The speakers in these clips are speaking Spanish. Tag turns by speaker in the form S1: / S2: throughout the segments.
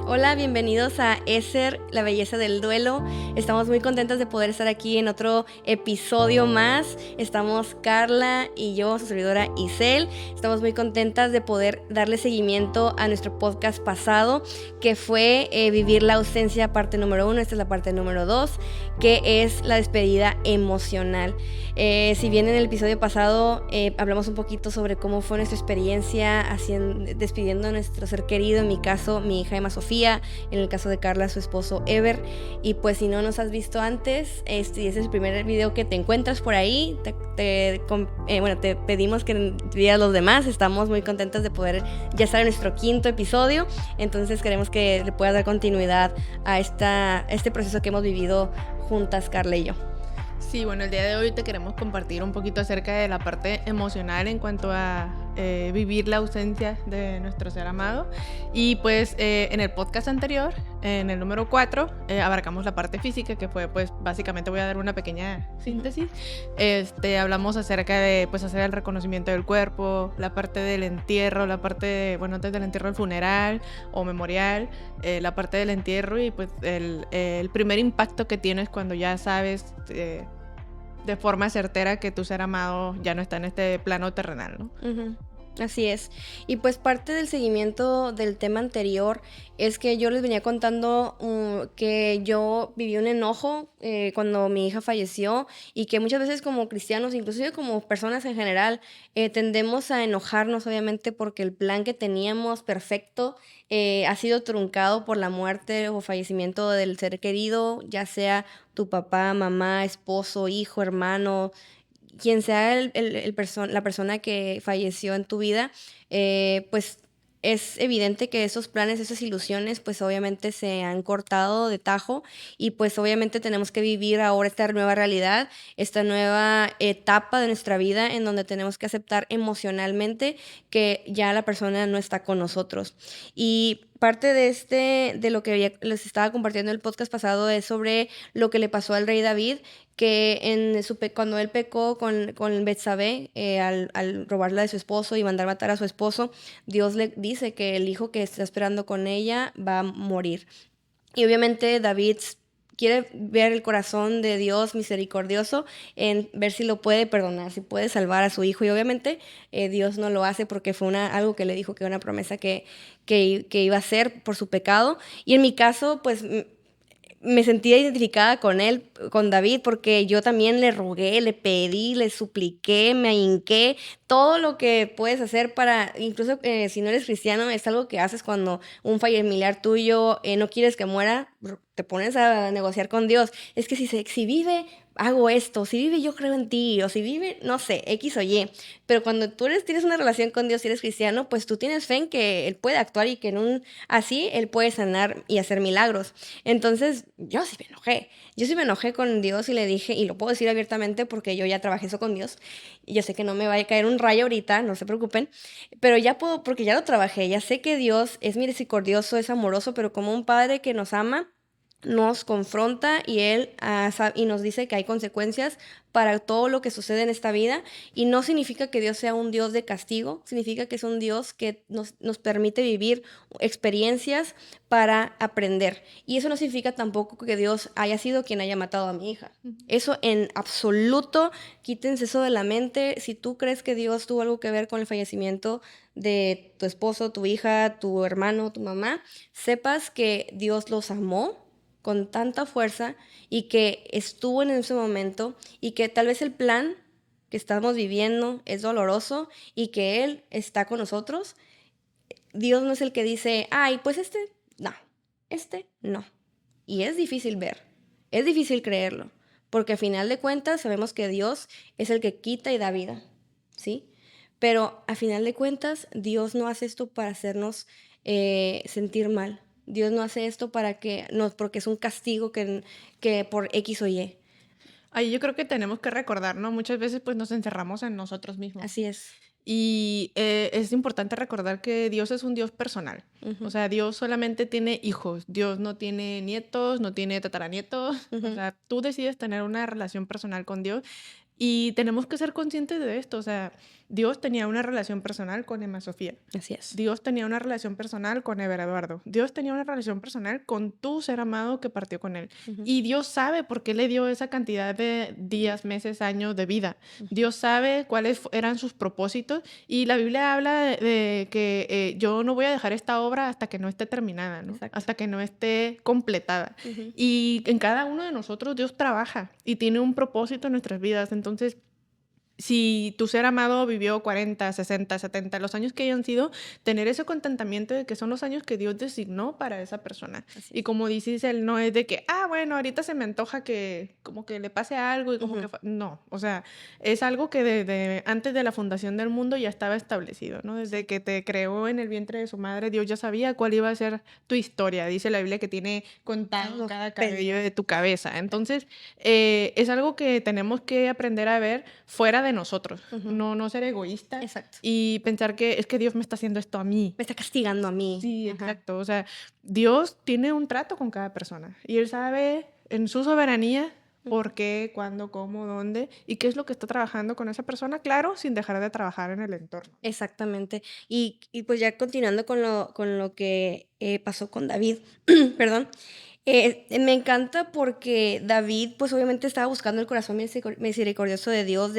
S1: Hola, bienvenidos a Eser, la belleza del duelo. Estamos muy contentas de poder estar aquí en otro episodio más. Estamos Carla y yo, su servidora Isel. Estamos muy contentas de poder darle seguimiento a nuestro podcast pasado, que fue Vivir la ausencia, parte número 1. Esta es la parte número 2, que es la despedida emocional. Si bien en el episodio pasado hablamos un poquito sobre cómo fue nuestra experiencia despidiendo a nuestro ser querido, en mi caso, mi hija Emma Sofía, en el caso de Carla, su esposo Ever. Y pues si no nos has visto antes, ese es el primer video que te encuentras por ahí. Te pedimos que veas los demás. Estamos muy contentas de poder ya estar en nuestro 5º episodio. Entonces queremos que le pueda dar continuidad a este proceso que hemos vivido juntas, Carla y yo.
S2: Sí, bueno, el día de hoy te queremos compartir un poquito acerca de la parte emocional en cuanto a vivir la ausencia de nuestro ser amado. Y pues en el podcast anterior, en el número 4, abarcamos la parte física, que fue pues básicamente, voy a dar una pequeña síntesis. Hablamos acerca de pues hacer el reconocimiento del cuerpo, la parte del entierro, la parte de, bueno, antes del entierro, el funeral o memorial, la parte del entierro y pues el primer impacto que tienes cuando ya sabes de forma certera que tu ser amado ya no está en este plano terrenal, ¿no?
S1: Uh-huh. Así es. Y pues parte del seguimiento del tema anterior es que yo les venía contando que yo viví un enojo cuando mi hija falleció, y que muchas veces como cristianos, inclusive como personas en general, tendemos a enojarnos, obviamente, porque el plan que teníamos perfecto ha sido truncado por la muerte o fallecimiento del ser querido, ya sea tu papá, mamá, esposo, hijo, hermano, quien sea la persona que falleció en tu vida. Pues es evidente que esos planes, esas ilusiones, pues obviamente se han cortado de tajo, y pues obviamente tenemos que vivir ahora esta nueva realidad, esta nueva etapa de nuestra vida en donde tenemos que aceptar emocionalmente que ya la persona no está con nosotros. Y parte de lo que les estaba compartiendo en el podcast pasado es sobre lo que le pasó al rey David, que cuando él pecó con Betsabé, al robarla de su esposo y mandar matar a su esposo, Dios le dice que el hijo que está esperando con ella va a morir. Y obviamente David quiere ver el corazón de Dios misericordioso, en ver si lo puede perdonar, si puede salvar a su hijo. Y obviamente Dios no lo hace porque fue algo que le dijo, que era una promesa que iba a hacer por su pecado. Y en mi caso, pues me sentía identificada con él, con David, porque yo también le rogué, le pedí, le supliqué, me ahinqué, todo lo que puedes hacer para, incluso si no eres cristiano, es algo que haces cuando un familiar tuyo no quieres que muera, te pones a negociar con Dios. Es que si vive, hago esto, si vive, yo creo en ti, o si vive, no sé, X o Y. Pero cuando tienes una relación con Dios y eres cristiano, pues tú tienes fe en que Él puede actuar, y que así Él puede sanar y hacer milagros. Entonces, yo sí me enojé con Dios y le dije, y lo puedo decir abiertamente porque yo ya trabajé eso con Dios, y yo sé que no me va a caer un rayo ahorita, no se preocupen, pero ya puedo, porque ya lo trabajé, ya sé que Dios es misericordioso, es amoroso, pero como un padre que nos ama, nos confronta, y Él y nos dice que hay consecuencias para todo lo que sucede en esta vida. Y no significa que Dios sea un Dios de castigo, significa que es un Dios que nos permite vivir experiencias para aprender. Y eso no significa tampoco que Dios haya sido quien haya matado a mi hija. Eso en absoluto, quítense eso de la mente. Si tú crees que Dios tuvo algo que ver con el fallecimiento de tu esposo, tu hija, tu hermano, tu mamá, sepas que Dios los amó con tanta fuerza, y que estuvo en ese momento, y que tal vez el plan que estamos viviendo es doloroso, y que Él está con nosotros. Dios no es el que dice, ay, pues este no. Y es difícil ver, es difícil creerlo, porque a final de cuentas sabemos que Dios es el que quita y da vida, ¿sí? Pero a final de cuentas, Dios no hace esto para hacernos sentir mal. Dios no hace esto porque es un castigo que por X o Y.
S2: Ahí yo creo que tenemos que recordar, ¿no? Muchas veces pues nos encerramos en nosotros mismos.
S1: Así es.
S2: Y es importante recordar que Dios es un Dios personal. O sea, Dios solamente tiene hijos. Dios no tiene nietos, no tiene tataranietos. O sea, tú decides tener una relación personal con Dios. Y tenemos que ser conscientes de esto, o sea, Dios tenía una relación personal con Emma Sofía.
S1: Así es.
S2: Dios tenía una relación personal con Ever Eduardo. Dios tenía una relación personal con tu ser amado que partió con él. Y Dios sabe por qué le dio esa cantidad de días, meses, años de vida. Dios sabe cuáles eran sus propósitos. Y la Biblia habla de que yo no voy a dejar esta obra hasta que no esté terminada, ¿no?
S1: Exacto.
S2: Hasta que no esté completada. Y en cada uno de nosotros Dios trabaja y tiene un propósito en nuestras vidas. Entonces, si tu ser amado vivió 40, 60, 70, los años que hayan sido, tener ese contentamiento de que son los años que Dios designó para esa persona.
S1: Así
S2: Y
S1: es.
S2: como dices, él no es de que, bueno, ahorita se me antoja que como que le pase algo y como que... No, o sea, es algo que desde antes de la fundación del mundo ya estaba establecido, ¿no? Desde que te creó en el vientre de su madre, Dios ya sabía cuál iba a ser tu historia. Dice la Biblia que tiene contado cada cabello de tu cabeza. Entonces, es algo que tenemos que aprender a ver fuera de nosotros, no ser egoísta.
S1: Exacto.
S2: Y pensar que es que Dios me está haciendo esto a mí.
S1: Me está castigando a mí.
S2: Sí, exacto. O sea, Dios tiene un trato con cada persona y Él sabe en su soberanía por qué, cuándo, cómo, dónde y qué es lo que está trabajando con esa persona, claro, sin dejar de trabajar en el entorno.
S1: Exactamente. Y pues ya continuando con lo que pasó con David, perdón, me encanta porque David, pues obviamente estaba buscando el corazón misericordioso de Dios,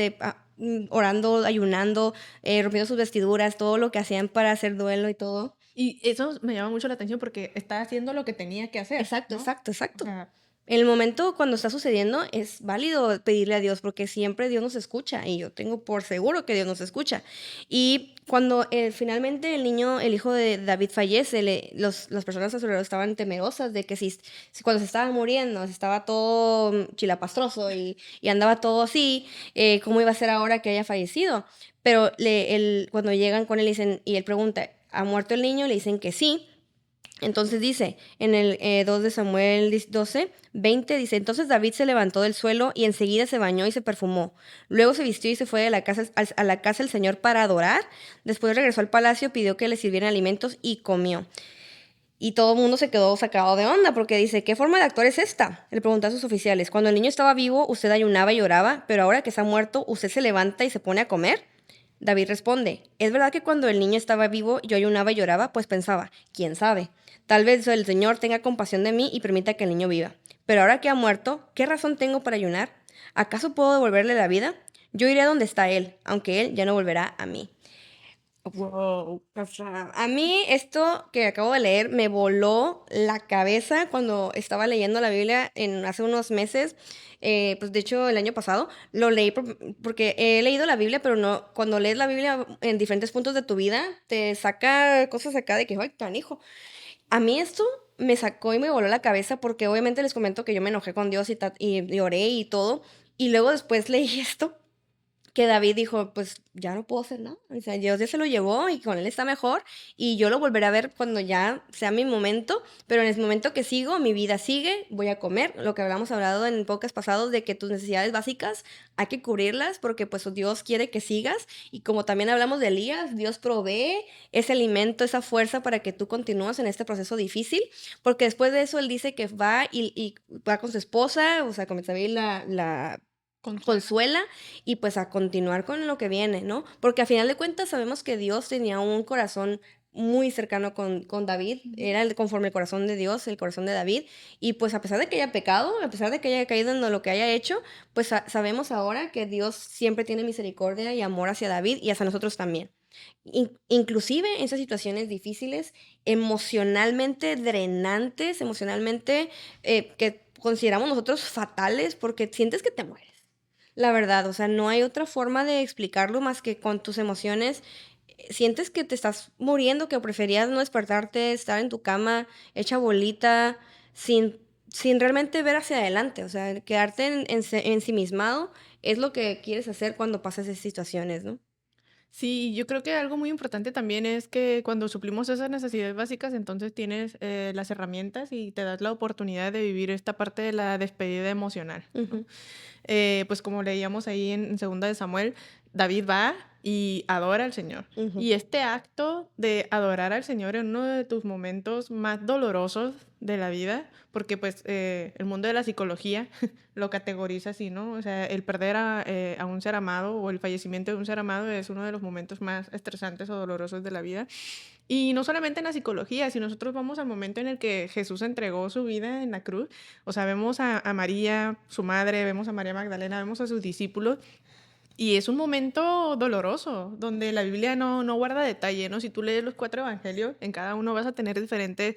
S1: orando, ayunando, rompiendo sus vestiduras, todo lo que hacían para hacer duelo y todo.
S2: Y eso me llama mucho la atención porque está haciendo lo que tenía que hacer.
S1: Exacto,
S2: ¿no?
S1: exacto.
S2: O sea,
S1: En el momento cuando está sucediendo es válido pedirle a Dios porque siempre Dios nos escucha y yo tengo por seguro que Dios nos escucha. Y cuando finalmente el hijo de David fallece, las personas a su alrededor estaban temerosas de que si cuando se estaba muriendo, si estaba todo chilapastroso y andaba todo así, ¿cómo iba a ser ahora que haya fallecido? Pero cuando llegan con él y él pregunta, ¿ha muerto el niño? Le dicen que sí. Entonces dice, en el 2 de Samuel 12, 20, dice, entonces David se levantó del suelo y enseguida se bañó y se perfumó. Luego se vistió y se fue de la casa, a la casa del Señor para adorar. Después regresó al palacio, pidió que le sirvieran alimentos y comió. Y todo el mundo se quedó sacado de onda porque dice, ¿qué forma de actuar es esta? Le preguntó a sus oficiales, cuando el niño estaba vivo, usted ayunaba y oraba, pero ahora que está muerto, usted se levanta y se pone a comer. David responde, es verdad que cuando el niño estaba vivo yo ayunaba y lloraba, pues pensaba, ¿quién sabe? Tal vez el Señor tenga compasión de mí y permita que el niño viva. Pero ahora que ha muerto, ¿qué razón tengo para ayunar? ¿Acaso puedo devolverle la vida? Yo iré a donde está él, aunque él ya no volverá a mí. Wow. O sea, a mí esto que acabo de leer me voló la cabeza cuando estaba leyendo la Biblia hace unos meses. Pues de hecho el año pasado lo leí porque he leído la Biblia, pero no, cuando lees la Biblia en diferentes puntos de tu vida, te saca cosas acá de que, ay, canijo. A mí esto me sacó y me voló la cabeza porque obviamente les comento que yo me enojé con Dios y oré y todo. Y luego después leí esto que David dijo, pues ya no puedo hacer nada. O sea, Dios ya se lo llevó y con él está mejor y yo lo volveré a ver cuando ya sea mi momento, pero en el momento que sigo, mi vida sigue, voy a comer, lo que hablamos hablado en podcast pasados de que tus necesidades básicas hay que cubrirlas porque pues Dios quiere que sigas y como también hablamos de Elías, Dios provee ese alimento, esa fuerza para que tú continúes en este proceso difícil, porque después de eso él dice que va y va con su esposa, o sea, con Betsabé la consuela y pues a continuar con lo que viene, ¿no? Porque a final de cuentas sabemos que Dios tenía un corazón muy cercano con David, era conforme el corazón de Dios, el corazón de David, y pues a pesar de que haya pecado, a pesar de que haya caído en lo que haya hecho, pues sabemos ahora que Dios siempre tiene misericordia y amor hacia David y hacia nosotros también. Inclusive en esas situaciones difíciles, emocionalmente drenantes, emocionalmente que consideramos nosotros fatales porque sientes que te mueres. La verdad, o sea, no hay otra forma de explicarlo más que con tus emociones. Sientes que te estás muriendo, que preferías no despertarte, estar en tu cama, hecha bolita, sin realmente ver hacia adelante. O sea, quedarte ensimismado es lo que quieres hacer cuando pasas esas situaciones, ¿no?
S2: Sí, yo creo que algo muy importante también es que cuando suplimos esas necesidades básicas, entonces tienes las herramientas y te das la oportunidad de vivir esta parte de la despedida emocional, ¿no?
S1: Ujú.
S2: Pues como leíamos ahí en Segunda de Samuel, David va, y adora al Señor. Y este acto de adorar al Señor en uno de tus momentos más dolorosos de la vida, porque pues el mundo de la psicología lo categoriza así, ¿no? O sea, el perder a un ser amado o el fallecimiento de un ser amado es uno de los momentos más estresantes o dolorosos de la vida. Y no solamente en la psicología, si nosotros vamos al momento en el que Jesús entregó su vida en la cruz, o sea, vemos a María, su madre, vemos a María Magdalena, vemos a sus discípulos, y es un momento doloroso, donde la Biblia no guarda detalle, ¿no? Si tú lees los 4 evangelios, en cada uno vas a tener diferentes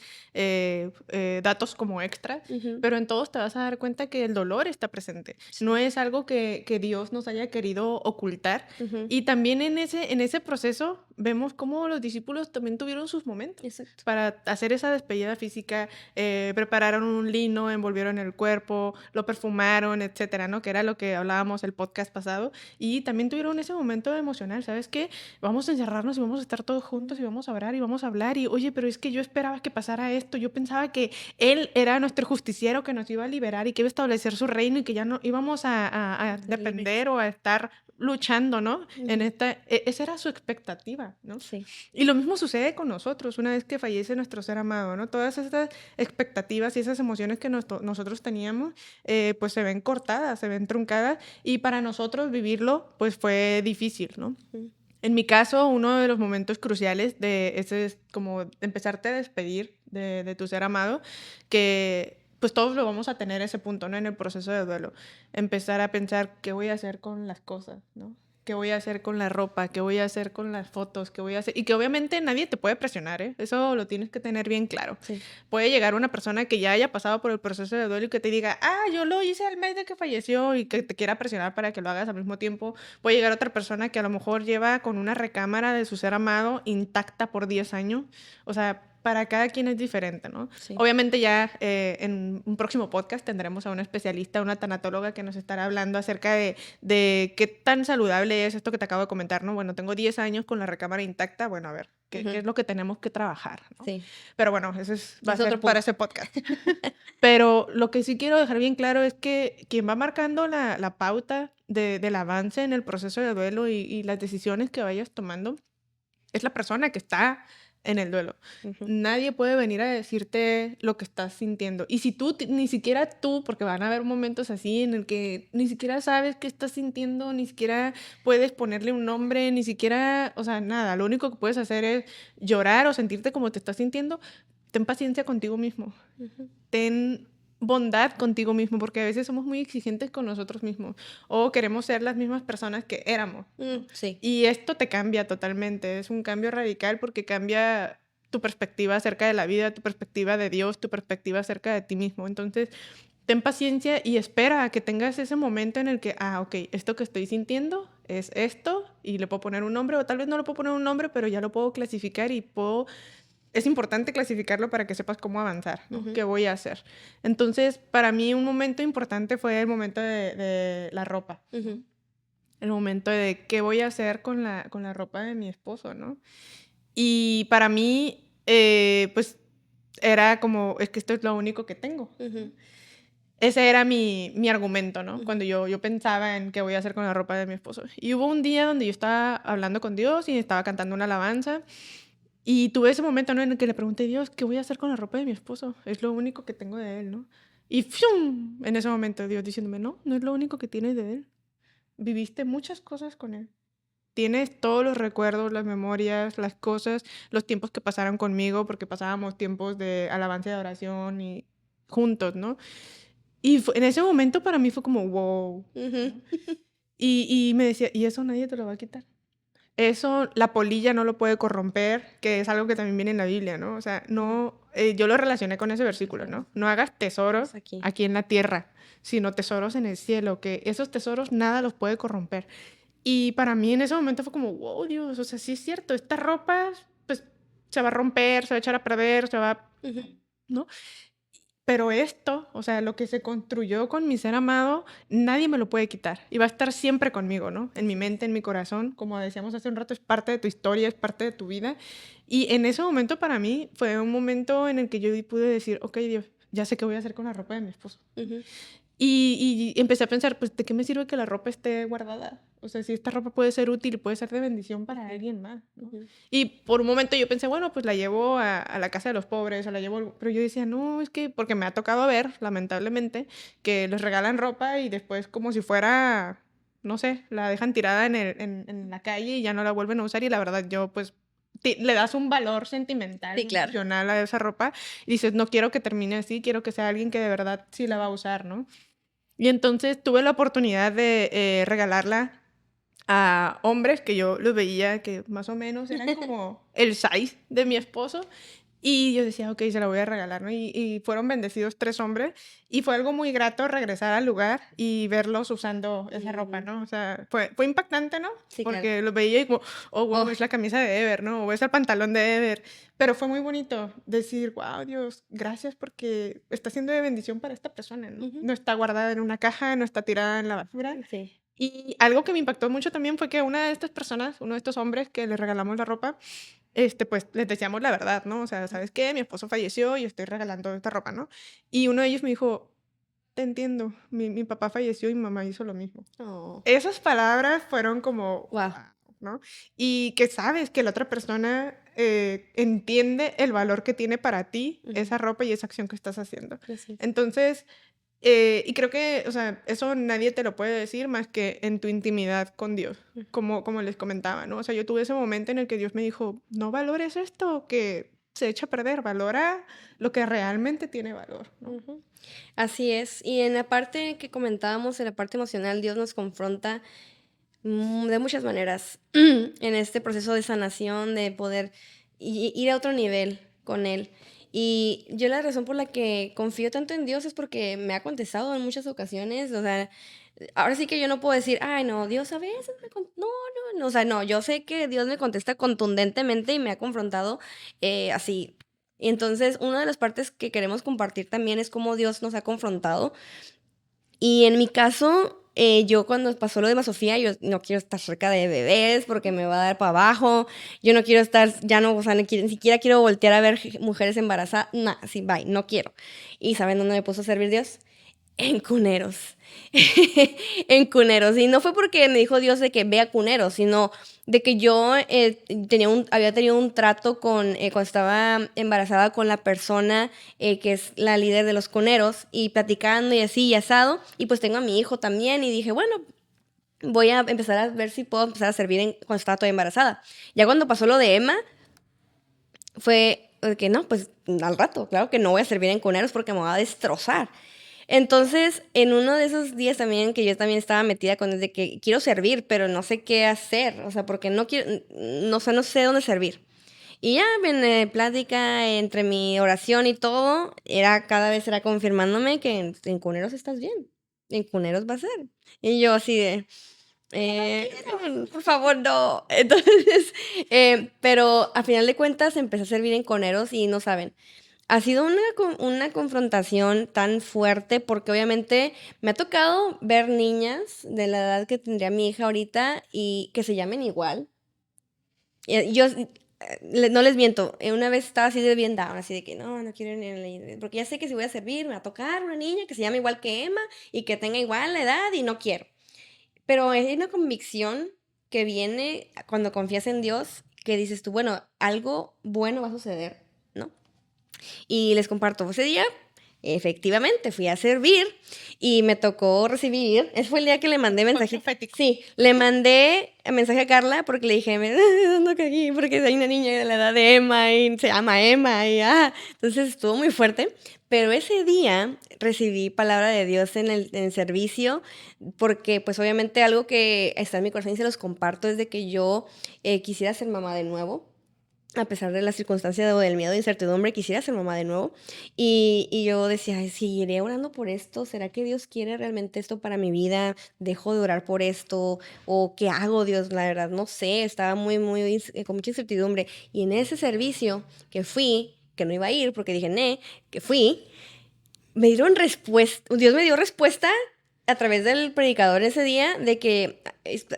S2: datos como extras, pero en todos te vas a dar cuenta que el dolor está presente. No es algo que Dios nos haya querido ocultar. Y también en ese proceso vemos cómo los discípulos también tuvieron sus momentos.
S1: Exacto.
S2: Para hacer esa despedida física, prepararon un lino, envolvieron el cuerpo, lo perfumaron, etcétera, ¿no? Que era lo que hablábamos el podcast pasado. Y también tuvieron ese momento emocional, ¿sabes qué? Vamos a encerrarnos y vamos a estar todos juntos y vamos a orar y vamos a hablar y, oye, pero es que yo esperaba que pasara esto, yo pensaba que Él era nuestro justiciero que nos iba a liberar y que iba a establecer su reino y que ya no íbamos a depender o a estar luchando, ¿no? Esa era su expectativa, ¿no?
S1: Sí.
S2: Y lo mismo sucede con nosotros una vez que fallece nuestro ser amado, ¿no? Todas estas expectativas y esas emociones que nosotros teníamos, pues se ven cortadas, se ven truncadas, y para nosotros vivirlo, pues fue difícil, ¿no? En mi caso, uno de los momentos cruciales de ese es como empezarte a despedir de tu ser amado, que pues todos lo vamos a tener ese punto, ¿no? En el proceso de duelo. Empezar a pensar qué voy a hacer con las cosas, ¿no? ¿Qué voy a hacer con la ropa? ¿Qué voy a hacer con las fotos? ¿Qué voy a hacer? Y que obviamente nadie te puede presionar, ¿eh? Eso lo tienes que tener bien claro.
S1: Sí.
S2: Puede llegar una persona que ya haya pasado por el proceso de duelo y que te diga, yo lo hice al mes de que falleció, y que te quiera presionar para que lo hagas al mismo tiempo. Puede llegar otra persona que a lo mejor lleva con una recámara de su ser amado intacta por 10 años. O sea, para cada quien es diferente, ¿no?
S1: Sí.
S2: Obviamente ya en un próximo podcast tendremos a una especialista, una tanatóloga que nos estará hablando acerca de qué tan saludable es esto que te acabo de comentar, ¿no? Bueno, tengo 10 años con la recámara intacta, bueno, a ver, ¿qué es lo que tenemos que trabajar, ¿no?
S1: Sí.
S2: Pero bueno, va a
S1: Es
S2: ser
S1: otro
S2: para
S1: punto.
S2: ese podcast. Pero lo que sí quiero dejar bien claro es que quien va marcando la pauta del avance en el proceso de duelo y las decisiones que vayas tomando es la persona que está en el duelo. Nadie puede venir a decirte lo que estás sintiendo. Y si tú, ni siquiera tú, porque van a haber momentos así en el que ni siquiera sabes qué estás sintiendo, ni siquiera puedes ponerle un nombre, ni siquiera, o sea, nada. Lo único que puedes hacer es llorar o sentirte como te estás sintiendo. Ten paciencia contigo mismo. Ten bondad contigo mismo, porque a veces somos muy exigentes con nosotros mismos o queremos ser las mismas personas que éramos.
S1: Sí.
S2: Y esto te cambia totalmente, es un cambio radical porque cambia tu perspectiva acerca de la vida, tu perspectiva de Dios, tu perspectiva acerca de ti mismo. Entonces, ten paciencia y espera a que tengas ese momento en el que, ok, esto que estoy sintiendo es esto, y le puedo poner un nombre, o tal vez no le puedo poner un nombre, pero ya lo puedo clasificar y es importante clasificarlo para que sepas cómo avanzar, ¿no? ¿Qué voy a hacer? Entonces, para mí un momento importante fue el momento de la ropa. El momento de qué voy a hacer con la ropa de mi esposo, ¿no? Y para mí, pues, era como, es que esto es lo único que tengo. Ese era mi argumento, ¿no? Cuando yo pensaba en qué voy a hacer con la ropa de mi esposo. Y hubo un día donde yo estaba hablando con Dios y estaba cantando una alabanza. Y tuve ese momento, ¿no? En el que le pregunté a Dios, ¿qué voy a hacer con la ropa de mi esposo? Es lo único que tengo de él, ¿no? Y ¡fium! En ese momento Dios diciéndome, no es lo único que tienes de él. Viviste muchas cosas con él. Tienes todos los recuerdos, las memorias, las cosas, los tiempos que pasaron conmigo, porque pasábamos tiempos de alabanza y de oración y juntos, ¿no? Y en ese momento para mí fue como, wow. Y me decía, ¿y eso nadie te lo va a quitar? Eso la polilla no lo puede corromper, que es algo que también viene en la Biblia, ¿no? O sea, no, yo lo relacioné con ese versículo, ¿no? No hagas tesoros aquí en la tierra, sino tesoros en el cielo, que esos tesoros nada los puede corromper. Y para mí en ese momento fue como, wow, Dios, o sea, sí es cierto, esta ropa, pues, se va a romper, se va a echar a perder, se va, ¿no? Pero esto, o sea, lo que se construyó con mi ser amado, nadie me lo puede quitar. Y va a estar siempre conmigo, ¿no? En mi mente, en mi corazón. Como decíamos hace un rato, es parte de tu historia, es parte de tu vida. Y en ese momento para mí fue un momento en el que yo pude decir, ok, Dios, ya sé qué voy a hacer con la ropa de mi esposo. Y empecé a pensar, pues, ¿de qué me sirve que la ropa esté guardada? O sea, si esta ropa puede ser útil, puede ser de bendición para alguien más, ¿no?
S1: Ujú.
S2: Y por un momento yo pensé, bueno, pues la llevo a la casa de los pobres, o la llevo... Pero yo decía, no, es que... Porque me ha tocado ver, lamentablemente, que les regalan ropa y después como si fuera, no sé, la dejan tirada en la calle y ya no la vuelven a usar. Y la verdad, yo pues le das un valor sentimental,
S1: Sí, claro.
S2: emocional a esa ropa y dices, no quiero que termine así, quiero que sea alguien que de verdad sí la va a usar, ¿no? Y entonces tuve la oportunidad de regalarla a hombres que yo los veía que más o menos eran como el size de mi esposo. Y yo decía, ok, se la voy a regalar, ¿no? Y fueron bendecidos 3 hombres. Y fue algo muy grato regresar al lugar y verlos usando esa ropa, ¿no? O sea, fue impactante, ¿no?
S1: Sí, claro.
S2: Porque los veía y como, oh, wow,
S1: Oh,
S2: es la camisa de Ever, ¿no? O es el pantalón de Ever. Pero fue muy bonito decir, wow, Dios, gracias porque está siendo de bendición para esta persona, ¿no?
S1: ujú.
S2: No está guardada en una caja, no está tirada en la basura.
S1: Sí.
S2: Y algo que me impactó mucho también fue que una de estas personas, uno de estos hombres que le regalamos la ropa, pues les decíamos la verdad, ¿no? O sea, ¿sabes qué? Mi esposo falleció y estoy regalando esta ropa, ¿no? Y uno de ellos me dijo, te entiendo, mi papá falleció y mi mamá hizo lo mismo.
S1: Oh,
S2: Esas palabras fueron como,
S1: wow.
S2: wow, ¿no? Y que sabes que la otra persona entiende el valor que tiene para ti
S1: Ujú.
S2: esa ropa y esa acción que estás haciendo.
S1: Así es.
S2: Entonces, y creo que, o sea, eso nadie te lo puede decir más que en tu intimidad con Dios,
S1: Ujú.
S2: como les comentaba, ¿no? O sea, yo tuve ese momento en el que Dios me dijo, no valores esto que se echa a perder, valora lo que realmente tiene valor, ¿no?
S1: Ujú. Así es. Y en la parte que comentábamos, en la parte emocional, Dios nos confronta de muchas maneras en este proceso de sanación, de poder ir a otro nivel con Él. Y yo la razón por la que confío tanto en Dios es porque me ha contestado en muchas ocasiones. O sea, ahora sí que yo no puedo decir, ay, no, Dios a veces no, no, no. O sea, no, yo sé que Dios me contesta contundentemente y me ha confrontado así. Y entonces, una de las partes que queremos compartir también es cómo Dios nos ha confrontado y en mi caso, yo cuando pasó lo de Sofía, yo no quiero estar cerca de bebés porque me va a dar para abajo. Yo no quiero estar, ya no, o sea, ni siquiera quiero voltear a ver mujeres embarazadas. Nah, sí, bye, no quiero. ¿Y saben dónde me puso a servir Dios? En Cuneros. En Cuneros. Y no fue porque me dijo Dios de que vea Cuneros, sino de que yo había tenido un trato cuando estaba embarazada con la persona que es la líder de los Cuneros, y platicando y así y asado. Y pues tengo a mi hijo también, y dije, bueno, voy a empezar a ver si puedo empezar a servir cuando estaba toda embarazada. Ya cuando pasó lo de Emma, fue que no, pues al rato, claro que no voy a servir en Cuneros porque me va a destrozar. Entonces, en uno de esos días también que yo también estaba metida con el de que quiero servir, pero no sé qué hacer, o sea, porque no quiero, no, o sea, no sé dónde servir. Y ya en plática entre mi oración y todo, cada vez era confirmándome que en Cuneros estás bien, en Cuneros va a ser. Y yo así de, por favor, no. Entonces, pero a final de cuentas empecé a servir en Cuneros y no saben. Ha sido una confrontación tan fuerte porque obviamente me ha tocado ver niñas de la edad que tendría mi hija ahorita y que se llamen igual. Yo no les miento, una vez estaba así de bien down, así de que no, no quiero porque ya sé que si voy a servir me va a tocar una niña que se llame igual que Emma y que tenga igual la edad y no quiero. Pero hay una convicción que viene cuando confías en Dios, que dices tú, bueno, algo bueno va a suceder, ¿no? Y les comparto, ese día, efectivamente, fui a servir y me tocó recibir, ese fue el día que le mandé mensaje. Sí, le mandé mensaje a Carla porque le dije, me ando aquí porque hay una niña de la edad de Emma y se llama Emma entonces estuvo muy fuerte. Pero ese día recibí palabra de Dios en el servicio, porque pues obviamente algo que está en mi corazón y se los comparto es de que yo quisiera ser mamá de nuevo. A pesar de las circunstancias o del miedo e incertidumbre, quisiera ser mamá de nuevo. Y yo decía, "Ay, seguiré orando por esto. ¿Será que Dios quiere realmente esto para mi vida? ¿Dejo de orar por esto? ¿O qué hago, Dios? La verdad, no sé. Estaba muy, muy, con mucha incertidumbre. Y en ese servicio que fui, que no iba a ir porque dije, que fui, me dieron respuesta. Dios me dio respuesta a través del predicador ese día de que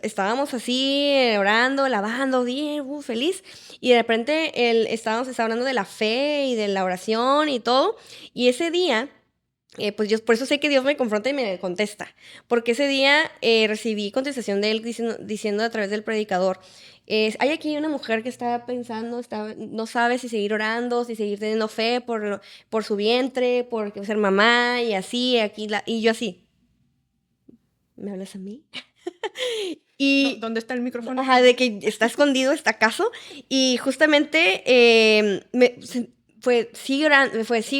S1: estábamos así orando, alabando, bien, feliz, y de repente estaba hablando de la fe y de la oración y todo, y ese día pues yo por eso sé que Dios me confronta y me contesta, porque ese día recibí contestación de él diciendo a través del predicador, hay aquí una mujer que está pensando, no sabe si seguir orando, si seguir teniendo fe por su vientre, por ser mamá y así, y yo así, ¿me hablas a mí? Y,
S2: ¿Dónde está el micrófono?
S1: ajá, de que está escondido, está acaso. Y justamente sigue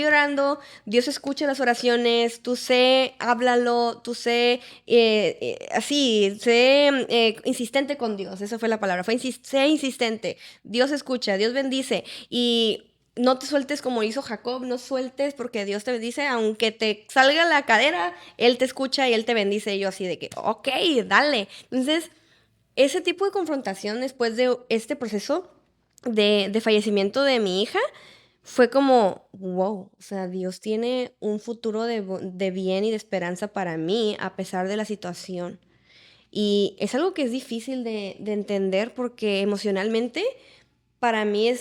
S1: orando, Dios escucha las oraciones, tú sé, háblalo, tú sé, así, sé insistente con Dios, esa fue la palabra, sé insistente, Dios escucha, Dios bendice. Y no te sueltes como hizo Jacob, no sueltes porque Dios te bendice, aunque te salga la cadera, Él te escucha y Él te bendice. Y yo así de que, ok, dale. Entonces, ese tipo de confrontación después de este proceso de fallecimiento de mi hija fue como, wow, o sea, Dios tiene un futuro de bien y de esperanza para mí a pesar de la situación. Y es algo que es difícil de entender porque emocionalmente para mí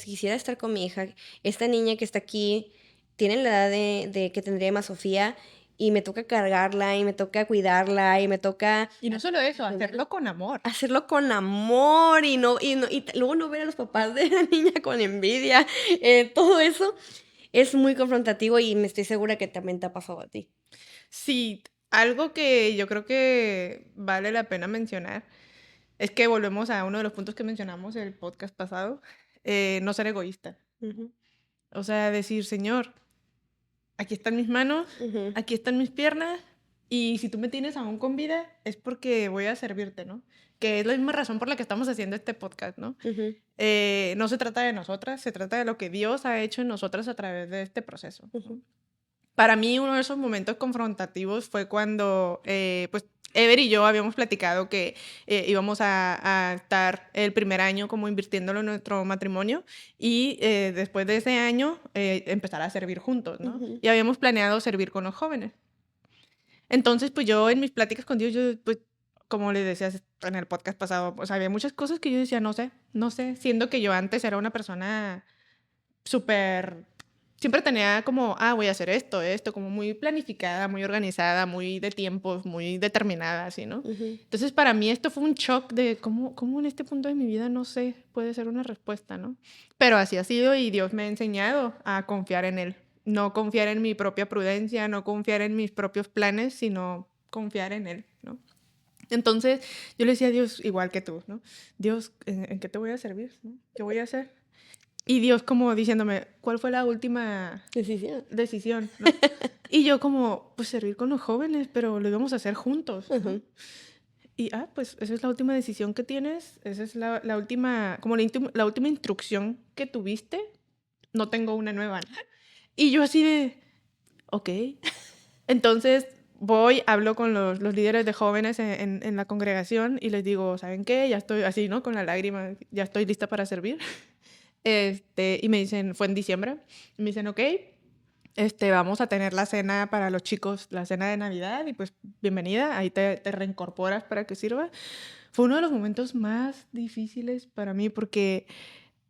S1: quisiera estar con mi hija. Esta niña que está aquí tiene la edad de que tendría Emma Sofía y me toca cargarla y me toca cuidarla y me toca
S2: Y no solo eso, hacerlo con amor.
S1: hacerlo con amor luego no ver a los papás de la niña con envidia. Todo eso es muy confrontativo y me estoy segura que también te ha pasado a ti.
S2: Sí, algo que yo creo que vale la pena mencionar es que volvemos a uno de los puntos que mencionamos en el podcast pasado, no ser egoísta.
S1: Ujú,
S2: O sea, decir, Señor, aquí están mis manos,
S1: ujú,
S2: aquí están mis piernas, y si tú me tienes aún con vida, es porque voy a servirte, ¿no? Que es la misma razón por la que estamos haciendo este podcast, ¿no?
S1: ujú,
S2: No se trata de nosotras, se trata de lo que Dios ha hecho en nosotras a través de este proceso, ¿no?
S1: ujú,
S2: Para mí, uno de esos momentos confrontativos fue cuando, pues, Ever y yo habíamos platicado que íbamos a estar el primer año como invirtiéndolo en nuestro matrimonio y después de ese año empezar a servir juntos, ¿no?
S1: ujú,
S2: Y habíamos planeado servir con los jóvenes. Entonces, pues yo en mis pláticas con Dios, yo, pues, como les decía en el podcast pasado, pues había muchas cosas que yo decía, no sé, siendo que yo antes era una persona súper, siempre tenía como, voy a hacer esto, como muy planificada, muy organizada, muy de tiempos, muy determinada, así, ¿no?
S1: ujú,
S2: Entonces, para mí esto fue un shock de cómo en este punto de mi vida, no sé, puede ser una respuesta, ¿no? Pero así ha sido y Dios me ha enseñado a confiar en Él. No confiar en mi propia prudencia, no confiar en mis propios planes, sino confiar en Él, ¿no? Entonces, yo le decía a Dios, igual que tú, ¿no? Dios, ¿en qué te voy a servir? ¿No? ¿Qué voy a hacer? Y Dios como diciéndome, ¿cuál fue la última
S1: decisión.
S2: decisión, ¿no? Y yo como, pues servir con los jóvenes, pero lo íbamos a hacer juntos, ¿no?
S1: Ujú,
S2: Y, pues esa es la última decisión que tienes, esa es la última, como la última instrucción que tuviste, no tengo una nueva, ¿no? Y yo así de, ok. Entonces voy, hablo con los líderes de jóvenes en la congregación y les digo, ¿saben qué? Ya estoy así, ¿no? Con la lágrima, ya estoy lista para servir. Y me dicen, fue en diciembre, y me dicen, ok, vamos a tener la cena para los chicos, la cena de Navidad, y pues bienvenida, ahí te reincorporas para que sirva. Fue uno de los momentos más difíciles para mí porque,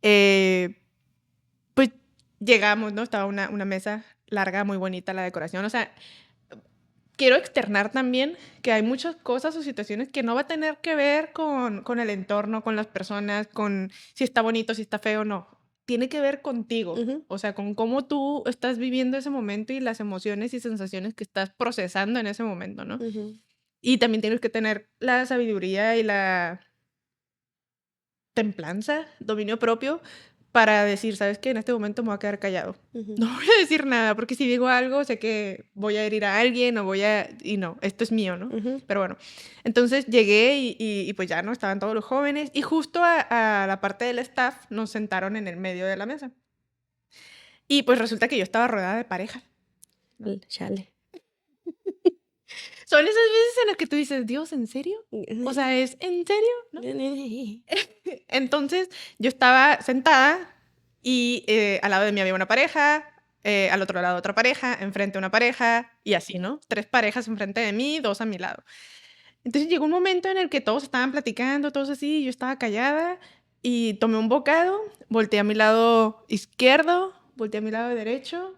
S2: eh, pues llegamos, ¿no? Estaba una mesa larga, muy bonita la decoración, o sea, quiero externar también que hay muchas cosas o situaciones que no va a tener que ver con el entorno, con las personas, con si está bonito, si está feo, no. Tiene que ver contigo,
S1: ujú,
S2: o sea, con cómo tú estás viviendo ese momento y las emociones y sensaciones que estás procesando en ese momento, ¿no?
S1: ujú,
S2: Y también tienes que tener la sabiduría y la templanza, dominio propio, para decir, ¿sabes qué? En este momento me voy a quedar callado.
S1: ujú,
S2: No voy a decir nada, porque si digo algo, sé que voy a herir a alguien o y no, esto es mío, ¿no?
S1: ujú.
S2: Pero bueno, entonces llegué y pues ya no estaban todos los jóvenes y justo a la parte del staff nos sentaron en el medio de la mesa. Y pues resulta que yo estaba rodeada de parejas, ¿no?
S1: Chale.
S2: Son esas veces en las que tú dices, Dios, ¿en serio? O sea, ¿es en serio? ¿No? Entonces yo estaba sentada y al lado de mí había una pareja, al otro lado otra pareja, enfrente una pareja y así, ¿no? 3 parejas enfrente de mí, 2 a mi lado. Entonces llegó un momento en el que todos estaban platicando, todos así, y yo estaba callada y tomé un bocado, volteé a mi lado izquierdo, volteé a mi lado derecho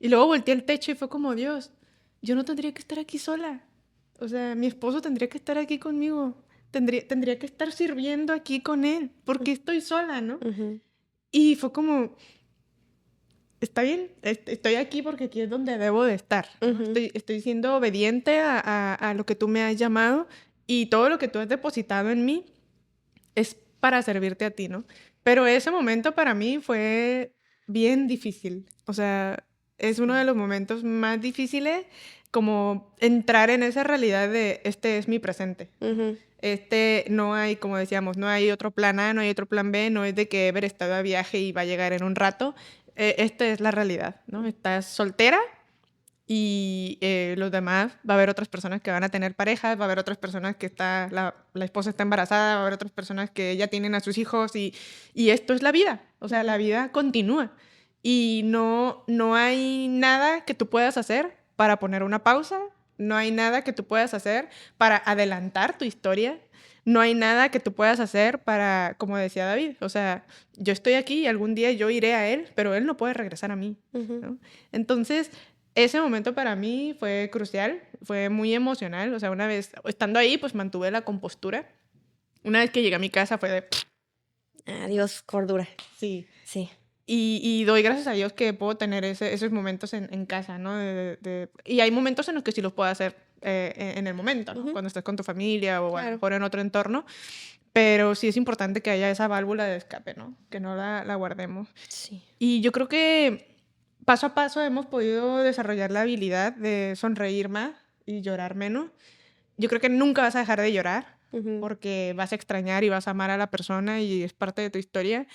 S2: Y luego volteé al techo y fue como, Dios, yo no tendría que estar aquí sola. O sea, mi esposo tendría que estar aquí conmigo. Tendría que estar sirviendo aquí con él. ¿Por qué estoy sola, no?
S1: Ujú,
S2: Y fue como, está bien, estoy aquí porque aquí es donde debo de estar, ¿no?
S1: ujú.
S2: Estoy siendo obediente a lo que tú me has llamado y todo lo que tú has depositado en mí es para servirte a ti, ¿no? Pero ese momento para mí fue bien difícil. O sea, es uno de los momentos más difíciles como entrar en esa realidad de este es mi presente.
S1: Ujú,
S2: No hay, como decíamos, no hay otro plan A, no hay otro plan B, no es de que Ever está de viaje y va a llegar en un rato. Esta es la realidad, ¿no? Estás soltera y los demás, va a haber otras personas que van a tener parejas, va a haber otras personas que la esposa está embarazada, va a haber otras personas que ya tienen a sus hijos y esto es la vida, o sea, la vida continúa y no hay nada que tú puedas hacer para poner una pausa, no hay nada que tú puedas hacer para adelantar tu historia, no hay nada que tú puedas hacer para, como decía David, o sea, yo estoy aquí y algún día yo iré a él, pero él no puede regresar a mí,
S1: ujú.
S2: ¿no? Entonces, ese momento para mí fue crucial, fue muy emocional. O sea, una vez estando ahí, pues mantuve la compostura. Una vez que llegué a mi casa fue de,
S1: Adiós, cordura.
S2: sí.
S1: Sí.
S2: Y doy gracias a Dios que puedo tener esos momentos en casa, ¿no? Y hay momentos en los que sí los puedo hacer en el momento, ¿no?
S1: Ujú,
S2: Cuando estás con tu familia o a lo
S1: claro.
S2: mejor en otro entorno. Pero sí es importante que haya esa válvula de escape, ¿no? Que no la guardemos.
S1: Sí.
S2: Y yo creo que paso a paso hemos podido desarrollar la habilidad de sonreír más y llorar menos. Yo creo que nunca vas a dejar de llorar
S1: Ujú,
S2: porque vas a extrañar y vas a amar a la persona y es parte de tu historia,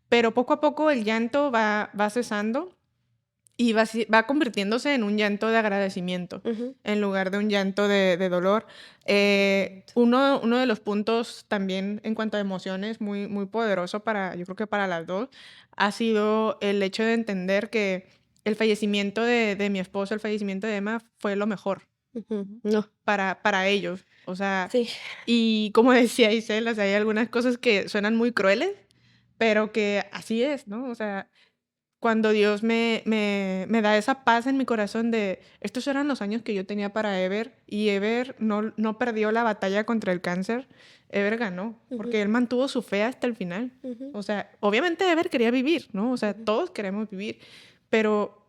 S2: pero poco a poco el llanto va cesando y va convirtiéndose en un llanto de agradecimiento
S1: ujú.
S2: en lugar de un llanto de dolor.
S1: Bonito.
S2: Uno de los puntos también en cuanto a emociones muy, muy poderoso para, yo creo que para las dos, ha sido el hecho de entender que el fallecimiento de mi esposo, el fallecimiento de Emma, fue lo mejor
S1: Ujú. No,
S2: para ellos. O sea,
S1: sí.
S2: y como decía Isel, o sea, hay algunas cosas que suenan muy crueles, pero que así es, ¿no? O sea, cuando Dios me da esa paz en mi corazón de, estos eran los años que yo tenía para Ever, y Ever no perdió la batalla contra el cáncer, Ever ganó,
S1: Ujú,
S2: porque él mantuvo su fe hasta el final.
S1: ujú,
S2: O sea, obviamente Ever quería vivir, ¿no? O sea,
S1: ujú,
S2: todos queremos vivir, pero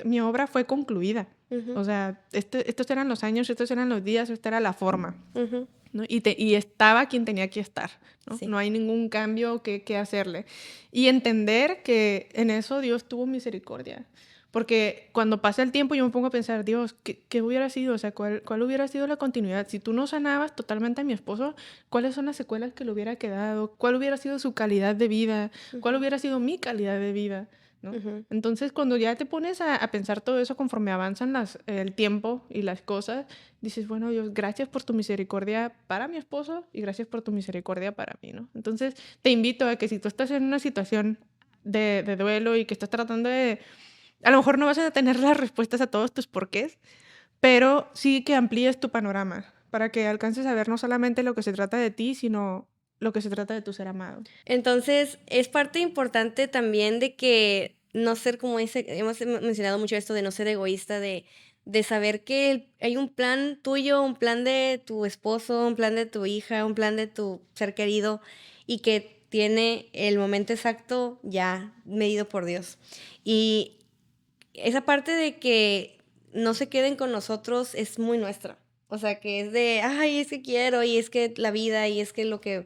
S2: mi obra fue concluida.
S1: ujú,
S2: O sea, estos eran los años, estos eran los días, esta era la forma.
S1: ujú.
S2: ¿No? Y estaba quien tenía que estar, ¿no?
S1: Sí.
S2: No hay ningún cambio que hacerle. Y entender que en eso Dios tuvo misericordia. Porque cuando pasa el tiempo yo me pongo a pensar, Dios, ¿qué hubiera sido? O sea, ¿cuál hubiera sido la continuidad? Si tú no sanabas totalmente a mi esposo, ¿cuáles son las secuelas que le hubiera quedado? ¿Cuál hubiera sido su calidad de vida? ¿Cuál
S1: Ujú,
S2: hubiera sido mi calidad de vida? ¿No?
S1: ujú.
S2: Entonces, cuando ya te pones a pensar todo eso conforme avanzan el tiempo y las cosas, dices, bueno, Dios, gracias por tu misericordia para mi esposo y gracias por tu misericordia para mí, ¿no? Entonces, te invito a que si tú estás en una situación de duelo y que estás tratando de, a lo mejor no vas a tener las respuestas a todos tus porqués, pero sí que amplíes tu panorama para que alcances a ver no solamente lo que se trata de ti, sino lo que se trata de tu ser amado.
S1: Entonces, es parte importante también de que no ser como dice, hemos mencionado mucho esto de no ser egoísta, de saber que hay un plan tuyo, un plan de tu esposo, un plan de tu hija, un plan de tu ser querido y que tiene el momento exacto ya medido por Dios. Y esa parte de que no se queden con nosotros es muy nuestra. O sea, que es de, ay, es que quiero, y es que la vida, y es que lo que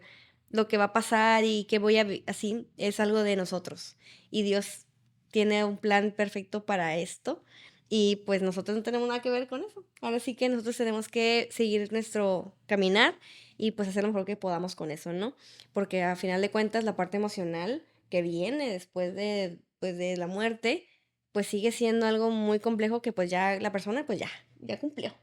S1: va a pasar, y que voy a, así, es algo de nosotros. Y Dios tiene un plan perfecto para esto, y pues nosotros no tenemos nada que ver con eso. Ahora sí que nosotros tenemos que seguir nuestro caminar y pues hacer lo mejor que podamos con eso, ¿no? Porque a final de cuentas la parte emocional que viene después pues, de la muerte, pues sigue siendo algo muy complejo que pues ya la persona pues ya cumplió.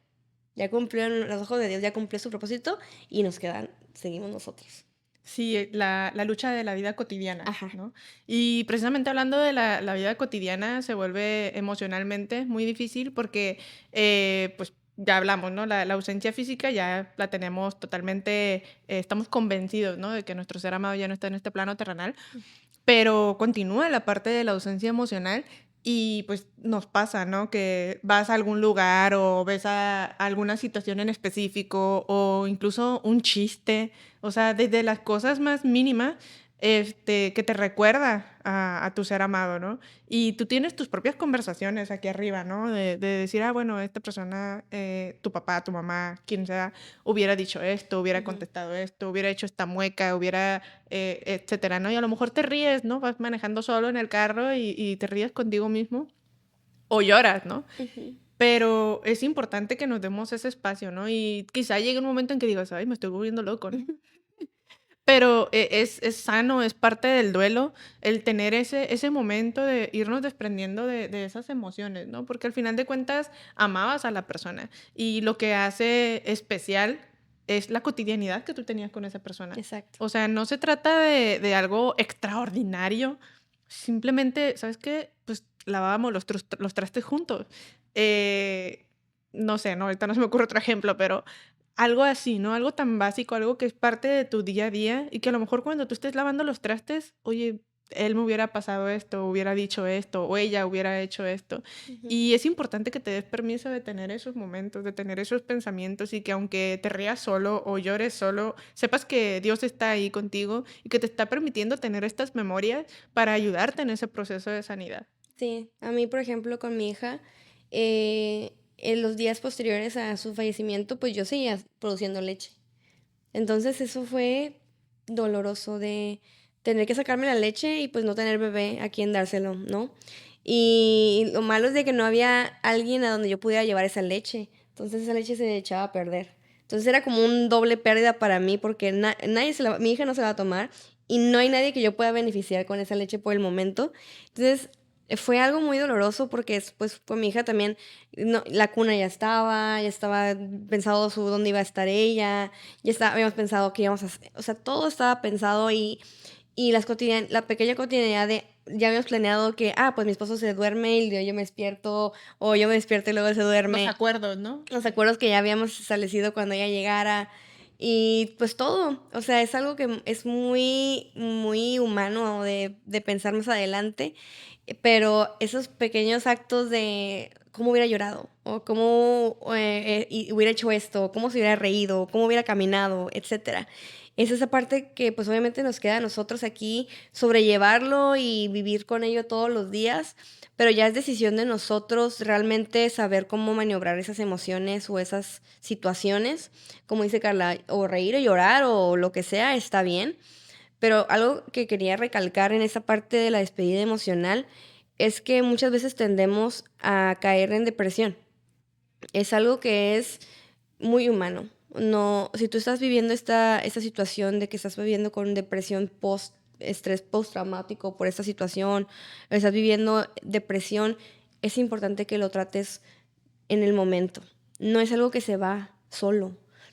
S1: Ya cumplió en los ojos de Dios, ya cumplió su propósito y nos quedan, seguimos nosotros.
S2: Sí, la lucha de la vida cotidiana,
S1: Ajá.
S2: ¿no? Y precisamente hablando de la vida cotidiana, se vuelve emocionalmente muy difícil porque, pues, ya hablamos, ¿no? La ausencia física ya la tenemos totalmente, estamos convencidos, ¿no? De que nuestro ser amado ya no está en este plano terrenal, pero continúa la parte de la ausencia emocional Y pues nos pasa, ¿no? Que vas a algún lugar o ves alguna situación en específico o incluso un chiste, o sea, desde las cosas más mínimas, que te recuerda a tu ser amado, ¿no? Y tú tienes tus propias conversaciones aquí arriba, ¿no? De decir, ah, bueno, esta persona, tu papá, tu mamá, quien sea, hubiera dicho esto, hubiera
S1: Ujú.
S2: contestado esto, hubiera hecho esta mueca, hubiera, etcétera, ¿no? Y a lo mejor te ríes, ¿no? Vas manejando solo en el carro y te ríes contigo mismo o lloras, ¿no?
S1: Ujú.
S2: Pero es importante que nos demos ese espacio, ¿no? Y quizá llegue un momento en que digas, ay, me estoy volviendo loco, ¿no? Pero es sano, es parte del duelo el tener ese momento de irnos desprendiendo de esas emociones, ¿no? Porque al final de cuentas amabas a la persona y lo que hace especial es la cotidianidad que tú tenías con esa persona.
S1: Exacto.
S2: O sea, no se trata de algo extraordinario, simplemente, ¿sabes qué? Pues lavábamos los trastes juntos. Eh, no sé, no, ahorita no se me ocurre otro ejemplo, pero algo así, ¿no? Algo tan básico, algo que es parte de tu día a día y que a lo mejor cuando tú estés lavando los trastes, oye, él me hubiera pasado esto, hubiera dicho esto, o ella hubiera hecho esto.
S1: Ujú.
S2: Y es importante que te des permiso de tener esos momentos, de tener esos pensamientos y que aunque te rías solo o llores solo, sepas que Dios está ahí contigo y que te está permitiendo tener estas memorias para ayudarte en ese proceso de sanidad.
S1: Sí, a mí, por ejemplo, con mi hija, en los días posteriores a su fallecimiento, pues yo seguía produciendo leche. Entonces eso fue doloroso de tener que sacarme la leche y pues no tener bebé a quien dárselo, ¿no? Y lo malo es de que no había alguien a donde yo pudiera llevar esa leche. Entonces esa leche se echaba a perder. Entonces era como un doble pérdida para mí porque nadie mi hija no se la va a tomar y no hay nadie que yo pueda beneficiar con esa leche por el momento. Entonces fue algo muy doloroso porque después con mi hija también no, la cuna ya estaba pensado dónde iba a estar ella, habíamos pensado que íbamos a hacer, o sea, todo estaba pensado y la pequeña cotidianidad de, ya habíamos planeado que, pues mi esposo se duerme y yo me despierto, o yo me despierto y luego él se
S2: Los
S1: duerme.
S2: acuerdos, ¿no?
S1: Los acuerdos que ya habíamos establecido cuando ella llegara y pues todo, o sea, es algo que es muy, muy humano de pensar más adelante, pero esos pequeños actos de cómo hubiera llorado, o cómo y hubiera hecho esto, cómo se hubiera reído, cómo hubiera caminado, etcétera. Es esa parte que pues obviamente nos queda a nosotros aquí sobrellevarlo y vivir con ello todos los días, pero ya es decisión de nosotros realmente saber cómo maniobrar esas emociones o esas situaciones. Como dice Carla, o reír o llorar o lo que sea, está bien. Pero algo que quería recalcar en esa parte de la despedida emocional es que muchas veces tendemos a caer en depresión. Es algo que es muy humano. No, si tú estás viviendo esta situación de que estás viviendo con depresión estrés postraumático por esta situación, estás viviendo depresión, es importante que lo trates en el momento. No es algo que se va solo.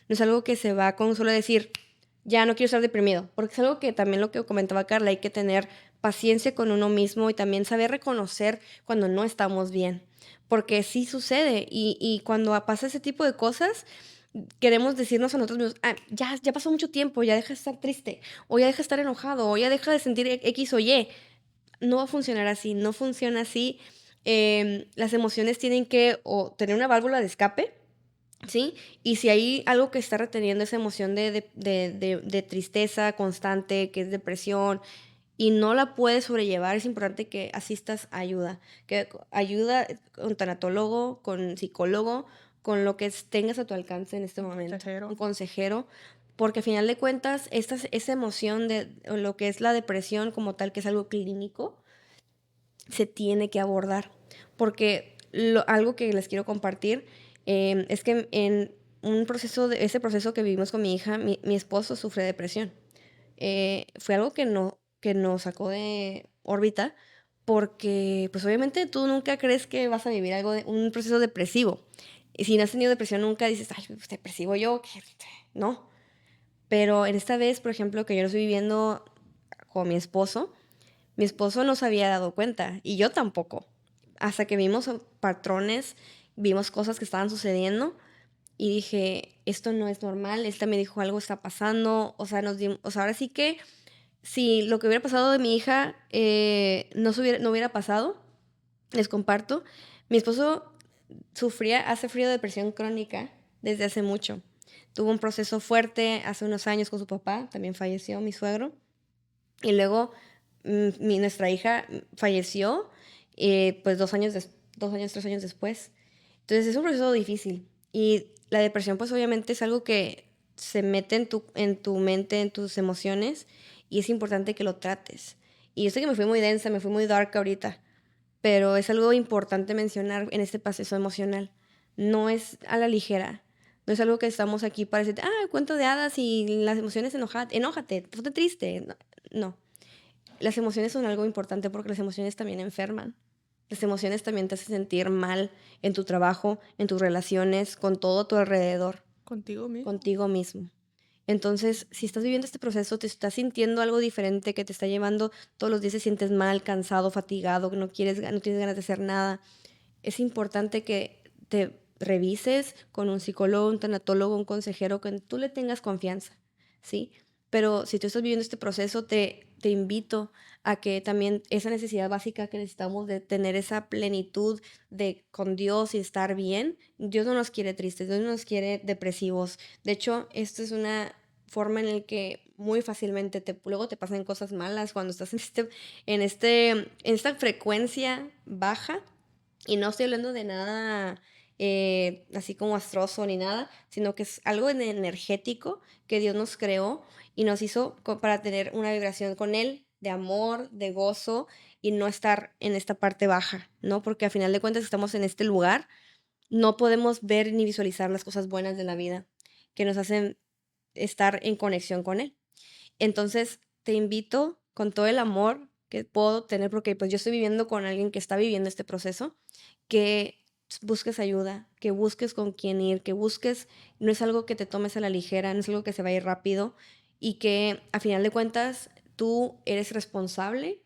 S1: No es algo que se va con solo decir, ya no quiero estar deprimido. Porque es algo que también lo que comentaba Carla, hay que tener paciencia con uno mismo y también saber reconocer cuando no estamos bien. Porque sí sucede y cuando pasa ese tipo de cosas, queremos decirnos a nosotros mismos, ya pasó mucho tiempo, ya deja de estar triste, o ya deja de estar enojado, o ya deja de sentir X o Y. No va a funcionar así, no funciona así. Las emociones tienen que o tener una válvula de escape, ¿sí? Y si hay algo que está reteniendo esa emoción de tristeza constante, que es depresión, y no la puedes sobrellevar, es importante que asistas a ayuda, que ayuda con tanatólogo, con psicólogo, con lo que tengas a tu alcance en este
S2: Un
S1: momento, un
S2: consejero.
S1: consejero, porque al final de cuentas, esa emoción de lo que es la depresión como tal, que es algo clínico, se tiene que abordar. Porque algo que les quiero compartir es que en ese proceso que vivimos con mi hija, mi esposo sufre depresión. Fue algo que nos sacó de órbita porque, pues obviamente tú nunca crees que vas a vivir un proceso depresivo. Y si no has tenido depresión nunca dices, ay, pues, depresivo yo, no. Pero en esta vez, por ejemplo, que yo lo estoy viviendo con mi esposo no se había dado cuenta y yo tampoco. Hasta que vimos patrones, vimos cosas que estaban sucediendo y dije, esto no es normal, esta me dijo algo está pasando, o sea, o sea, ahora sí que si lo que hubiera pasado de mi hija no hubiera pasado, Les comparto. Mi esposo ha sufrido depresión crónica desde hace mucho. Tuvo un proceso fuerte hace unos años con su papá, también falleció mi suegro. Y luego nuestra hija falleció, pues 3 años después. Entonces es un proceso difícil. Y la depresión, pues obviamente es algo que se mete en tu mente, en tus emociones, y es importante que lo trates. Y yo sé que me fui muy densa, me fui muy dark ahorita, pero es algo importante mencionar en este proceso emocional. No es a la ligera. No es algo que estamos aquí para decirte, cuento de hadas y las emociones enójate, ponte triste. No, no. Las emociones son algo importante porque las emociones también enferman. Las emociones también te hacen sentir mal en tu trabajo, en tus relaciones, con todo a tu alrededor,
S2: Contigo mismo.
S1: contigo mismo. Entonces, si estás viviendo este proceso, te estás sintiendo algo diferente que te está llevando todos los días, te sientes mal, cansado, fatigado, que no tienes ganas de hacer nada, es importante que te revises con un psicólogo, un tanatólogo, un consejero, que tú le tengas confianza, ¿sí? Pero si tú estás viviendo este proceso, te invito a que también esa necesidad básica que necesitamos de tener esa plenitud de con Dios y estar bien, Dios no nos quiere tristes, Dios no nos quiere depresivos. De hecho, esto es una forma en la que muy fácilmente luego te pasan cosas malas cuando estás en esta frecuencia baja. Y no estoy hablando de nada así como astroso ni nada, sino que es algo energético que Dios nos creó y nos hizo para tener una vibración con Él de amor, de gozo y no estar en esta parte baja, ¿no? Porque al final de cuentas estamos en este lugar, no podemos ver ni visualizar las cosas buenas de la vida que nos hacen estar en conexión con Él. Entonces, te invito con todo el amor que puedo tener, porque pues yo estoy viviendo con alguien que está viviendo este proceso, que busques ayuda, que busques con quién ir, que busques, no es algo que te tomes a la ligera, no es algo que se va a ir rápido y que a final de cuentas tú eres responsable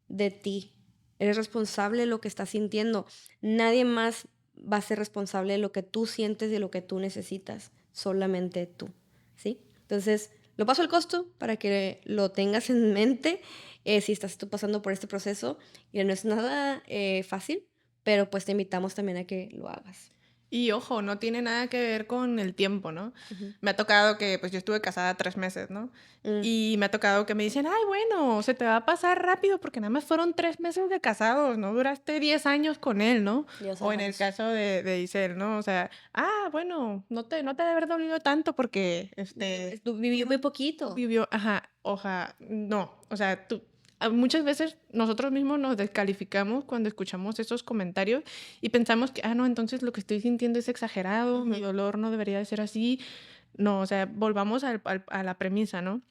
S1: de ti, eres responsable de lo que estás sintiendo. Nadie más va a ser responsable de lo que tú sientes, de lo que tú necesitas, solamente tú, ¿sí? Entonces, lo paso al costo para que lo tengas en mente si estás tú pasando por este proceso. Y no es nada fácil, pero pues te invitamos también a que lo hagas.
S2: Y ojo, no tiene nada que ver con el tiempo, ¿no?
S1: Ujú.
S2: Me ha tocado que, pues yo estuve casada 3 meses, ¿no?
S1: Mm,
S2: Y me ha tocado que me dicen, ay, bueno, se te va a pasar rápido porque nada más fueron 3 meses de casados, no duraste 10 años con él, ¿no?
S1: Dios
S2: O en el
S1: sabes.
S2: caso de Isel, ¿no? O sea, bueno, no te debe haber dolido tanto porque,
S1: Vivió muy poquito.
S2: vivió, no, o sea, muchas veces nosotros mismos nos descalificamos cuando escuchamos esos comentarios y pensamos que, no, entonces lo que estoy sintiendo es exagerado, mi
S1: Ujú,
S2: dolor no debería de ser así. No, o sea, volvamos a la premisa, ¿no?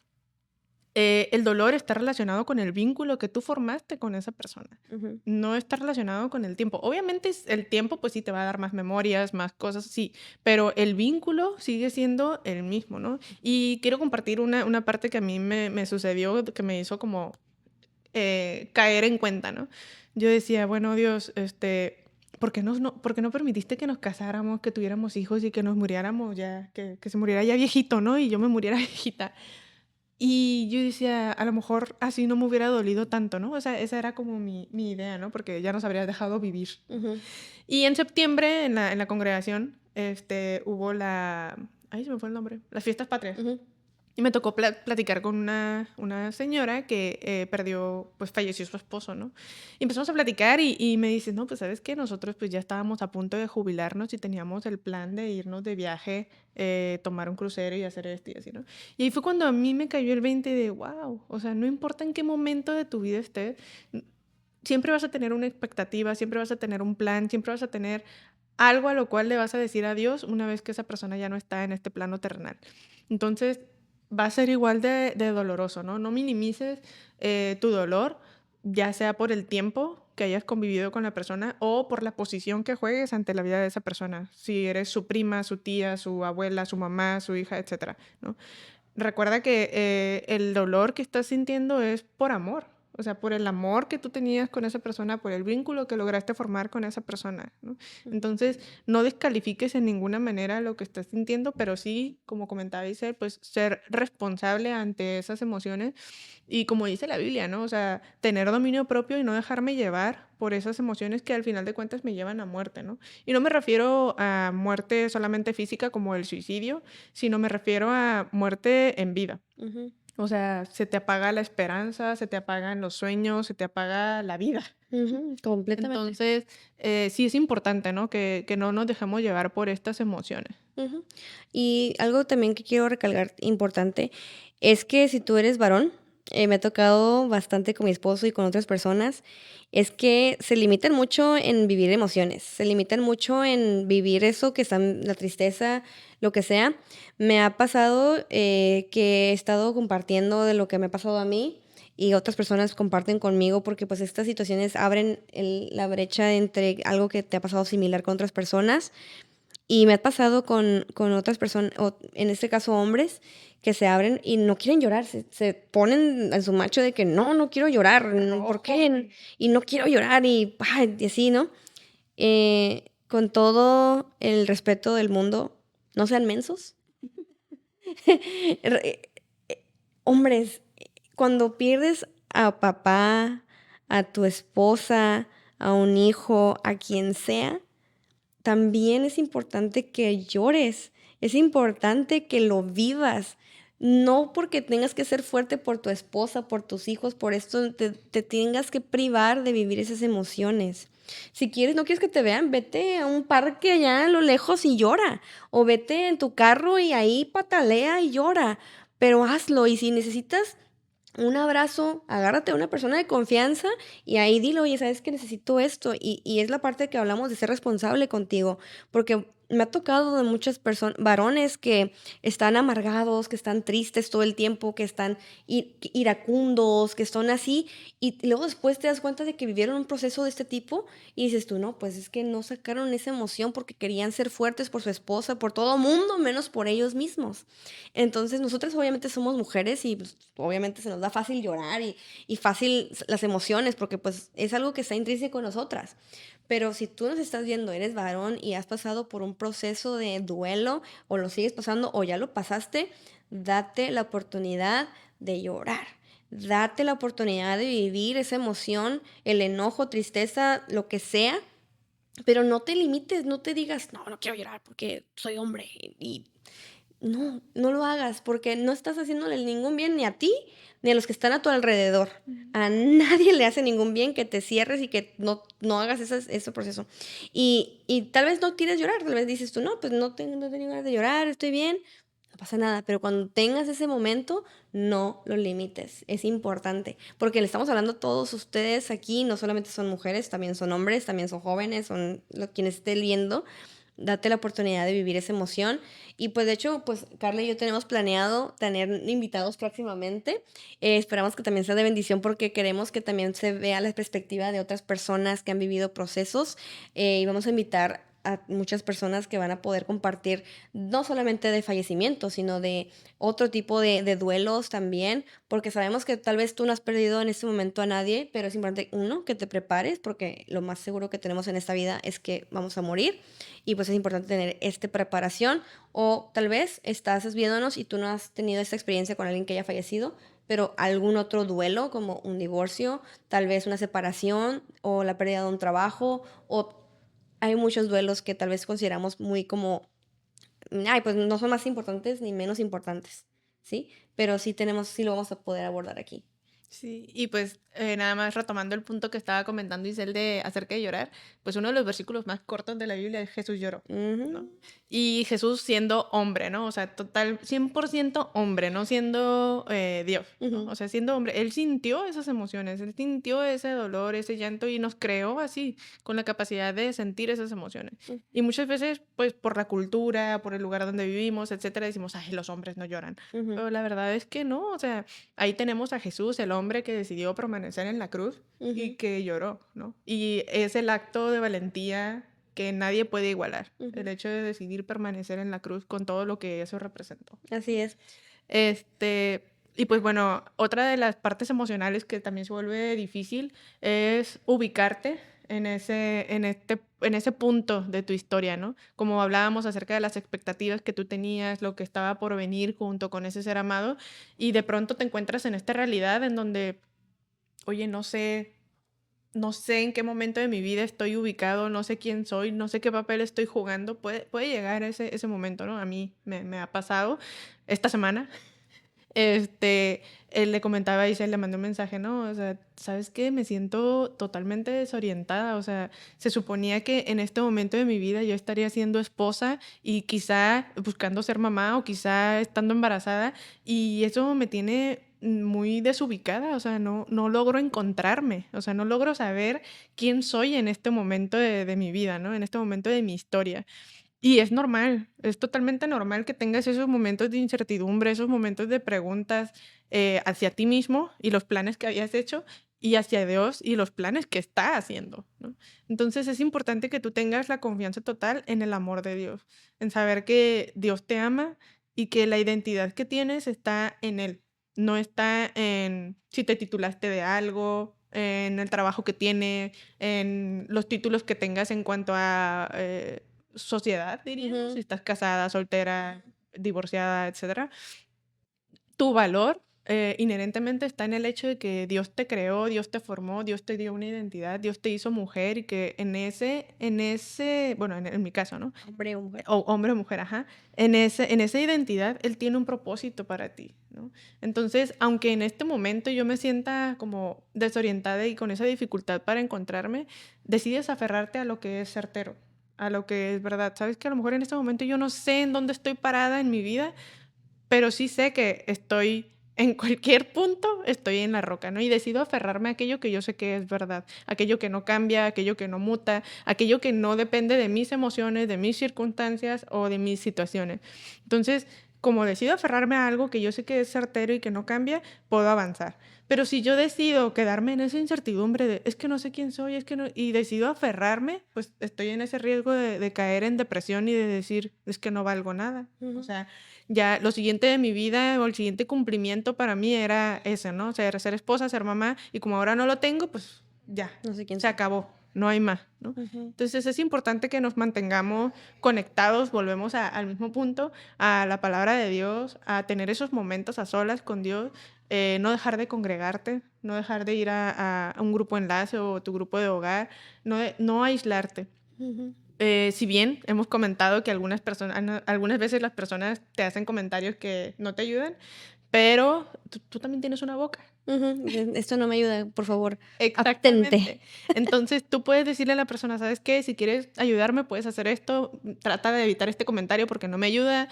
S2: El dolor está relacionado con el vínculo que tú formaste con esa persona.
S1: ujú.
S2: No está relacionado con el tiempo. Obviamente el tiempo pues sí te va a dar más memorias, más cosas, sí, pero el vínculo sigue siendo el mismo, ¿no? Y quiero compartir una parte que a mí me sucedió, que me hizo como caer en cuenta, ¿no? Yo decía, bueno, Dios, ¿por qué no permitiste que nos casáramos, que tuviéramos hijos y que nos muriéramos ya, que se muriera ya viejito, ¿no? Y yo me muriera viejita. Y yo decía, a lo mejor así no me hubiera dolido tanto, ¿no? O sea, esa era como mi idea, ¿no? Porque ya nos habría dejado vivir.
S1: Ujú,
S2: Y en septiembre, en la congregación, hubo ay, se me fue el nombre, las fiestas patrias.
S1: ujú,
S2: Y me tocó platicar con una señora que pues falleció su esposo, ¿no? Y empezamos a platicar y me dice, no, pues sabes que nosotros pues ya estábamos a punto de jubilarnos y teníamos el plan de irnos de viaje, tomar un crucero y hacer esto y así, ¿no? Y ahí fue cuando a mí me cayó el 20 de, wow, o sea, no importa en qué momento de tu vida estés, siempre vas a tener una expectativa, siempre vas a tener un plan, siempre vas a tener algo a lo cual le vas a decir adiós una vez que esa persona ya no está en este plano terrenal. Entonces, va a ser igual de doloroso, ¿no? No minimices tu dolor, ya sea por el tiempo que hayas convivido con la persona o por la posición que juegues ante la vida de esa persona. Si eres su prima, su tía, su abuela, su mamá, su hija, etcétera, ¿no? Recuerda que el dolor que estás sintiendo es por amor. O sea, por el amor que tú tenías con esa persona, por el vínculo que lograste formar con esa persona, ¿no? Entonces, no descalifiques en ninguna manera lo que estás sintiendo, pero sí, como comentaba Isel, pues ser responsable ante esas emociones y como dice la Biblia, ¿no? O sea, tener dominio propio y no dejarme llevar por esas emociones que al final de cuentas me llevan a muerte, ¿no? Y no me refiero a muerte solamente física como el suicidio, sino me refiero a muerte en vida.
S1: Ujú,
S2: O sea, se te apaga la esperanza, se te apagan los sueños, se te apaga la vida.
S1: ujú, completamente.
S2: Entonces, sí es importante, ¿no? Que no nos dejemos llevar por estas emociones.
S1: Ujú. Y algo también que quiero recalcar importante es que si tú eres varón, me ha tocado bastante con mi esposo y con otras personas, es que se limitan mucho en vivir emociones, se limitan mucho en vivir eso que están, la tristeza, lo que sea. Me ha pasado que he estado compartiendo de lo que me ha pasado a mí y otras personas comparten conmigo porque pues estas situaciones abren la brecha entre algo que te ha pasado similar con otras personas y me ha pasado con otras personas, o en este caso hombres, que se abren y no quieren llorar, se ponen en su macho de que no, no quiero llorar, ¿por qué? Y no quiero llorar y así, ¿no? Con todo el respeto del mundo, no sean mensos. Re- Hombres, cuando pierdes a papá, a tu esposa, a un hijo, a quien sea, también es importante que llores, es importante que lo vivas. No porque tengas que ser fuerte por tu esposa, por tus hijos, por esto te tengas que privar de vivir esas emociones. Si quieres, no quieres que te vean, vete a un parque allá a lo lejos y llora. O vete en tu carro y ahí patalea y llora. Pero hazlo. Y si necesitas un abrazo, agárrate a una persona de confianza y ahí dile, oye, ¿sabes que necesito esto? Y es la parte que hablamos de ser responsable contigo, porque me ha tocado de muchas personas, varones que están amargados, que están tristes todo el tiempo, que están iracundos, que son así, y luego después te das cuenta de que vivieron un proceso de este tipo y dices tú, no, pues es que no sacaron esa emoción porque querían ser fuertes por su esposa, por todo mundo, menos por ellos mismos. Entonces, nosotras obviamente somos mujeres y pues, obviamente se nos da fácil llorar y fácil las emociones porque pues es algo que está intrínseco en nosotras. Pero si tú nos estás viendo, eres varón y has pasado por un proceso de duelo o lo sigues pasando o ya lo pasaste, date la oportunidad de llorar. Date la oportunidad de vivir esa emoción, el enojo, tristeza, lo que sea, pero no te limites, no te digas, no, no quiero llorar porque soy hombre y no, no lo hagas porque no estás haciéndole ningún bien ni a ti ni a los que están a tu alrededor.
S2: Ujú.
S1: A nadie le hace ningún bien que te cierres y que no hagas ese proceso. Y tal vez no quieres llorar, tal vez dices tú, no, pues no tengo ganas de llorar, estoy bien, no pasa nada. Pero cuando tengas ese momento, no lo limites. Es importante porque le estamos hablando a todos ustedes aquí, no solamente son mujeres, también son hombres, también son jóvenes, son quienes estén viendo. Date la oportunidad de vivir esa emoción. Y pues de hecho, pues Carla y yo tenemos planeado tener invitados próximamente. Esperamos que también sea de bendición porque queremos que también se vea la perspectiva de otras personas que han vivido procesos. Y vamos a invitar a muchas personas que van a poder compartir no solamente de fallecimiento, sino de otro tipo de duelos también, porque sabemos que tal vez tú no has perdido en este momento a nadie, pero es importante, uno, que te prepares, porque lo más seguro que tenemos en esta vida es que vamos a morir y pues es importante tener esta preparación o tal vez estás viéndonos y tú no has tenido esta experiencia con alguien que haya fallecido, pero algún otro duelo como un divorcio, tal vez una separación o la pérdida de un trabajo o hay muchos duelos que tal vez consideramos muy como, ay, pues no son más importantes ni menos importantes, ¿sí? Pero sí lo vamos a poder abordar aquí.
S2: Sí, y pues nada más retomando el punto que estaba comentando Isel de acerca de llorar, pues uno de los versículos más cortos de la Biblia es Jesús lloró, ¿no?
S1: Ujú,
S2: Y Jesús siendo hombre, ¿no? O sea, total, 100% hombre, no siendo Dios, ¿no?
S1: ujú,
S2: O sea, siendo hombre, él sintió esas emociones, él sintió ese dolor, ese llanto y nos creó así, con la capacidad de sentir esas emociones.
S1: ujú,
S2: Y muchas veces, pues por la cultura, por el lugar donde vivimos, etcétera, decimos, ay, los hombres no lloran.
S1: ujú,
S2: Pero la verdad es que no, o sea, ahí tenemos a Jesús, el hombre que decidió permanecer en la cruz y
S1: ujú,
S2: que lloró, ¿no? Y es el acto de valentía que nadie puede igualar, el
S1: ujú.
S2: hecho de decidir permanecer en la cruz con todo lo que eso representó.
S1: Así es.
S2: Este, Y pues bueno, otra de las partes emocionales que también se vuelve difícil es ubicarte en ese punto de tu historia, ¿no? Como hablábamos acerca de las expectativas que tú tenías, lo que estaba por venir junto con ese ser amado, y de pronto te encuentras en esta realidad en donde, oye, no sé en qué momento de mi vida estoy ubicado, no sé quién soy, no sé qué papel estoy jugando. Puede llegar ese momento, ¿no? A mí me ha pasado esta semana. Este, él le comentaba a Isel, le mandé un mensaje, ¿no? O sea, ¿sabes qué? Me siento totalmente desorientada. O sea, se suponía que en este momento de mi vida yo estaría siendo esposa y quizá buscando ser mamá o quizá estando embarazada, y eso me tiene muy desubicada. O sea, no logro encontrarme. O sea, no logro saber quién soy en este momento de mi vida, ¿no? En este momento de mi historia. Y es normal, es totalmente normal que tengas esos momentos de incertidumbre, esos momentos de preguntas hacia ti mismo y los planes que habías hecho, y hacia Dios y los planes que está haciendo, ¿no? Entonces es importante que tú tengas la confianza total en el amor de Dios, en saber que Dios te ama y que la identidad que tienes está en Él, no está en si te titulaste de algo, en el trabajo que tienes, en los títulos que tengas en cuanto a sociedad, diríamos, si
S1: Ujú.
S2: estás casada, soltera, divorciada, etcétera. Tu valor inherentemente está en el hecho de que Dios te creó, Dios te formó, Dios te dio una identidad, Dios te hizo mujer, y que bueno, en mi caso, ¿no?
S1: Hombre o mujer.
S2: O hombre o mujer, ajá. En esa identidad, Él tiene un propósito para ti, ¿no? Entonces, aunque en este momento yo me sienta como desorientada y con esa dificultad para encontrarme, decides aferrarte a lo que es certero, a lo que es verdad. Sabes que a lo mejor en este momento yo no sé en dónde estoy parada en mi vida, pero sí sé que estoy en cualquier punto, estoy en la roca, ¿no? Y decido aferrarme a aquello que yo sé que es verdad, aquello que no cambia, aquello que no muta, aquello que no depende de mis emociones, de mis circunstancias o de mis situaciones. Entonces, como decido aferrarme a algo que yo sé que es certero y que no cambia, puedo avanzar. Pero si yo decido quedarme en esa incertidumbre de es que no sé quién soy, es que no, y decido aferrarme, pues estoy en ese riesgo de caer en depresión y de decir es que no valgo nada. O
S1: Ujú.
S2: sea, ya lo siguiente de mi vida o el siguiente cumplimiento para mí era ese, ¿no? O sea, ser esposa, ser mamá, y como ahora no lo tengo, pues ya,
S1: No sé quién
S2: se
S1: soy.
S2: acabó, no hay más, ¿no?
S1: Ujú.
S2: Entonces es importante que nos mantengamos conectados, volvemos al mismo punto, a la palabra de Dios, a tener esos momentos a solas con Dios, no dejar de congregarte, no dejar de ir a un grupo enlace o tu grupo de hogar, no aislarte.
S1: Ujú.
S2: Si bien hemos comentado que algunas veces las personas te hacen comentarios que no te ayudan, pero tú también tienes una boca.
S1: Ujú. Esto no me ayuda, por favor, abstente.
S2: Exactamente. Entonces tú puedes decirle a la persona, ¿sabes qué? Si quieres ayudarme, puedes hacer esto, trata de evitar este comentario porque no me ayuda.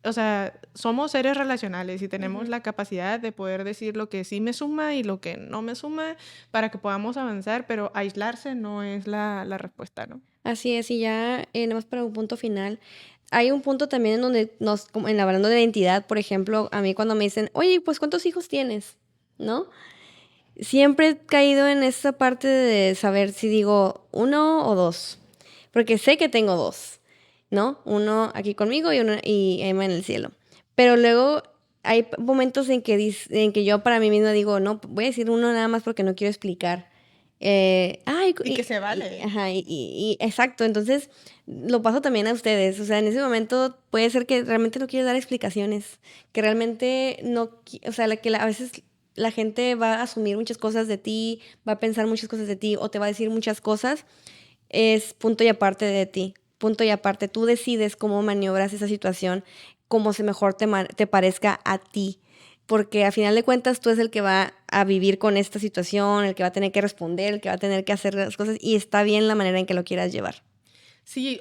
S2: O sea, somos seres relacionales y tenemos
S1: Ujú.
S2: la capacidad de poder decir lo que sí me suma y lo que no me suma para que podamos avanzar, pero aislarse no es la respuesta, ¿no?
S1: Así es, y ya, nada más para un punto final, hay un punto también en donde como en hablando de identidad, por ejemplo, a mí cuando me dicen: "Oye, pues, ¿cuántos hijos tienes?", ¿no? Siempre he caído en esa parte de saber si digo uno o 2 porque sé que tengo 2, ¿no? Uno aquí conmigo y Emma en el cielo. Pero luego hay momentos en que yo para mí misma digo: "No, voy a decir uno nada más porque no quiero explicar". Ay,
S2: Y que se vale.
S1: ajá, exacto. Entonces, lo paso también a ustedes. O sea, en ese momento puede ser que realmente no quieres dar explicaciones, que realmente no qui o sea, a veces la gente va a asumir muchas cosas de ti, va a pensar muchas cosas de ti, o te va a decir muchas cosas, es punto y aparte de ti, punto y aparte. Tú decides cómo maniobras esa situación, como se mejor te parezca a ti, porque a final de cuentas tú es el que va a vivir con esta situación, el que va a tener que responder, el que va a tener que hacer las cosas, y está bien la manera en que lo quieras llevar.
S2: Sí,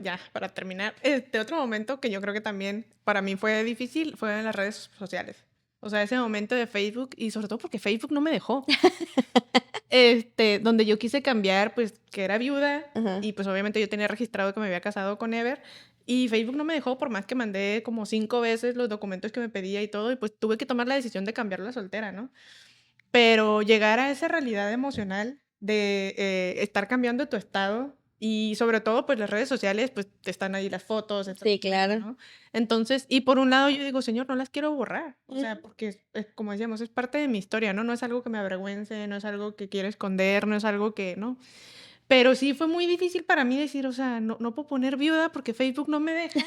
S2: ya, para terminar, otro momento que yo creo que también para mí fue difícil fue en las redes sociales. O sea, ese momento de Facebook, y sobre todo porque Facebook no me dejó. Donde yo quise cambiar, pues, que era viuda,
S1: Ajá.
S2: y pues obviamente yo tenía registrado que me había casado con Ever, y Facebook no me dejó, por más que mandé como 5 veces los documentos que me pedía y todo, y pues tuve que tomar la decisión de cambiarlo a soltera, ¿no? Pero llegar a esa realidad emocional de estar cambiando tu estado Y sobre todo, pues las redes sociales, pues están ahí las fotos,
S1: Sí, claro.
S2: ¿no? Entonces, y por un lado yo digo, Señor, no las quiero borrar, o sea,
S1: Ujú.
S2: porque como decíamos, es parte de mi historia, ¿no? No es algo que me avergüence, no es algo que quiero esconder, no es algo que, ¿no? Pero sí fue muy difícil para mí decir, o sea, no puedo poner viuda porque Facebook no me deja.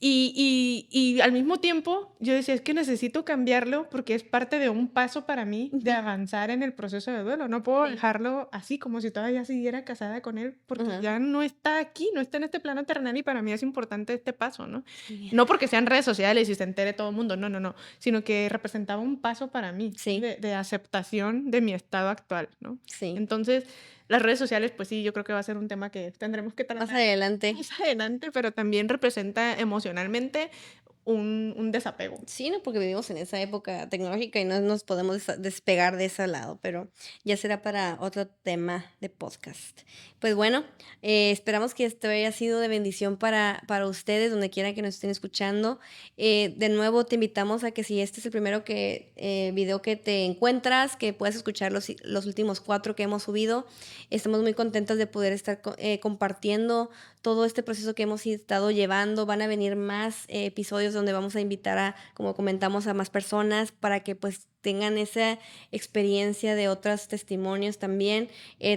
S2: Y al mismo tiempo, yo decía: "Es que necesito cambiarlo, porque es parte de un paso para mí de
S1: Ujú.
S2: avanzar en el proceso de duelo. No puedo
S1: Sí.
S2: dejarlo así, como si todavía siguiera casada con él, porque
S1: Ajá.
S2: ya no está aquí, no está en este plano terrenal, y para mí es importante este paso", ¿no?
S1: Sí.
S2: No porque sean redes sociales y se entere todo el mundo, no, no, no, sino que representaba un paso para mí,
S1: Sí,
S2: de aceptación de mi estado actual, ¿no?
S1: sí.
S2: Entonces, las redes sociales, pues sí, yo creo que va a ser un tema que tendremos que
S1: Más
S2: tratar
S1: adelante.
S2: más adelante, pero también representa emocionalmente un desapego.
S1: Sí, ¿no? Porque vivimos en esa época tecnológica y no nos podemos despegar de ese lado, pero ya será para otro tema de podcast. Pues bueno, esperamos que esto haya sido de bendición para ustedes, donde quiera que nos estén escuchando. De nuevo, te invitamos a que si este es el primero video que te encuentras, que puedas escuchar los últimos 4 que hemos subido. Estamos muy contentas de poder estar compartiendo todo este proceso que hemos estado llevando. Van a venir más episodios donde vamos a invitar a, como comentamos, a más personas para que pues tengan esa experiencia de otros testimonios también.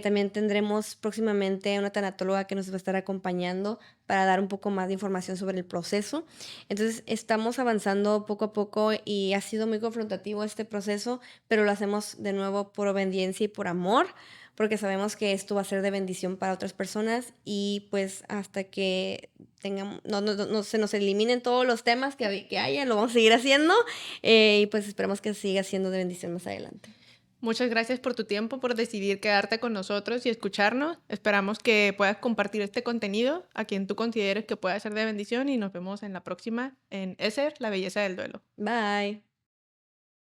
S1: También tendremos próximamente una tanatóloga que nos va a estar acompañando para dar un poco más de información sobre el proceso. Entonces, estamos avanzando poco a poco y ha sido muy confrontativo este proceso, pero lo hacemos de nuevo por obediencia y por amor, porque sabemos que esto va a ser de bendición para otras personas y pues hasta que tengamos, no se nos eliminen todos los temas que haya, lo vamos a seguir haciendo y pues esperamos que siga siendo de bendición más adelante.
S2: Muchas gracias por tu tiempo, por decidir quedarte con nosotros y escucharnos. Esperamos que puedas compartir este contenido a quien tú consideres que pueda ser de bendición y nos vemos en la próxima en Eser, la belleza del duelo.
S1: Bye.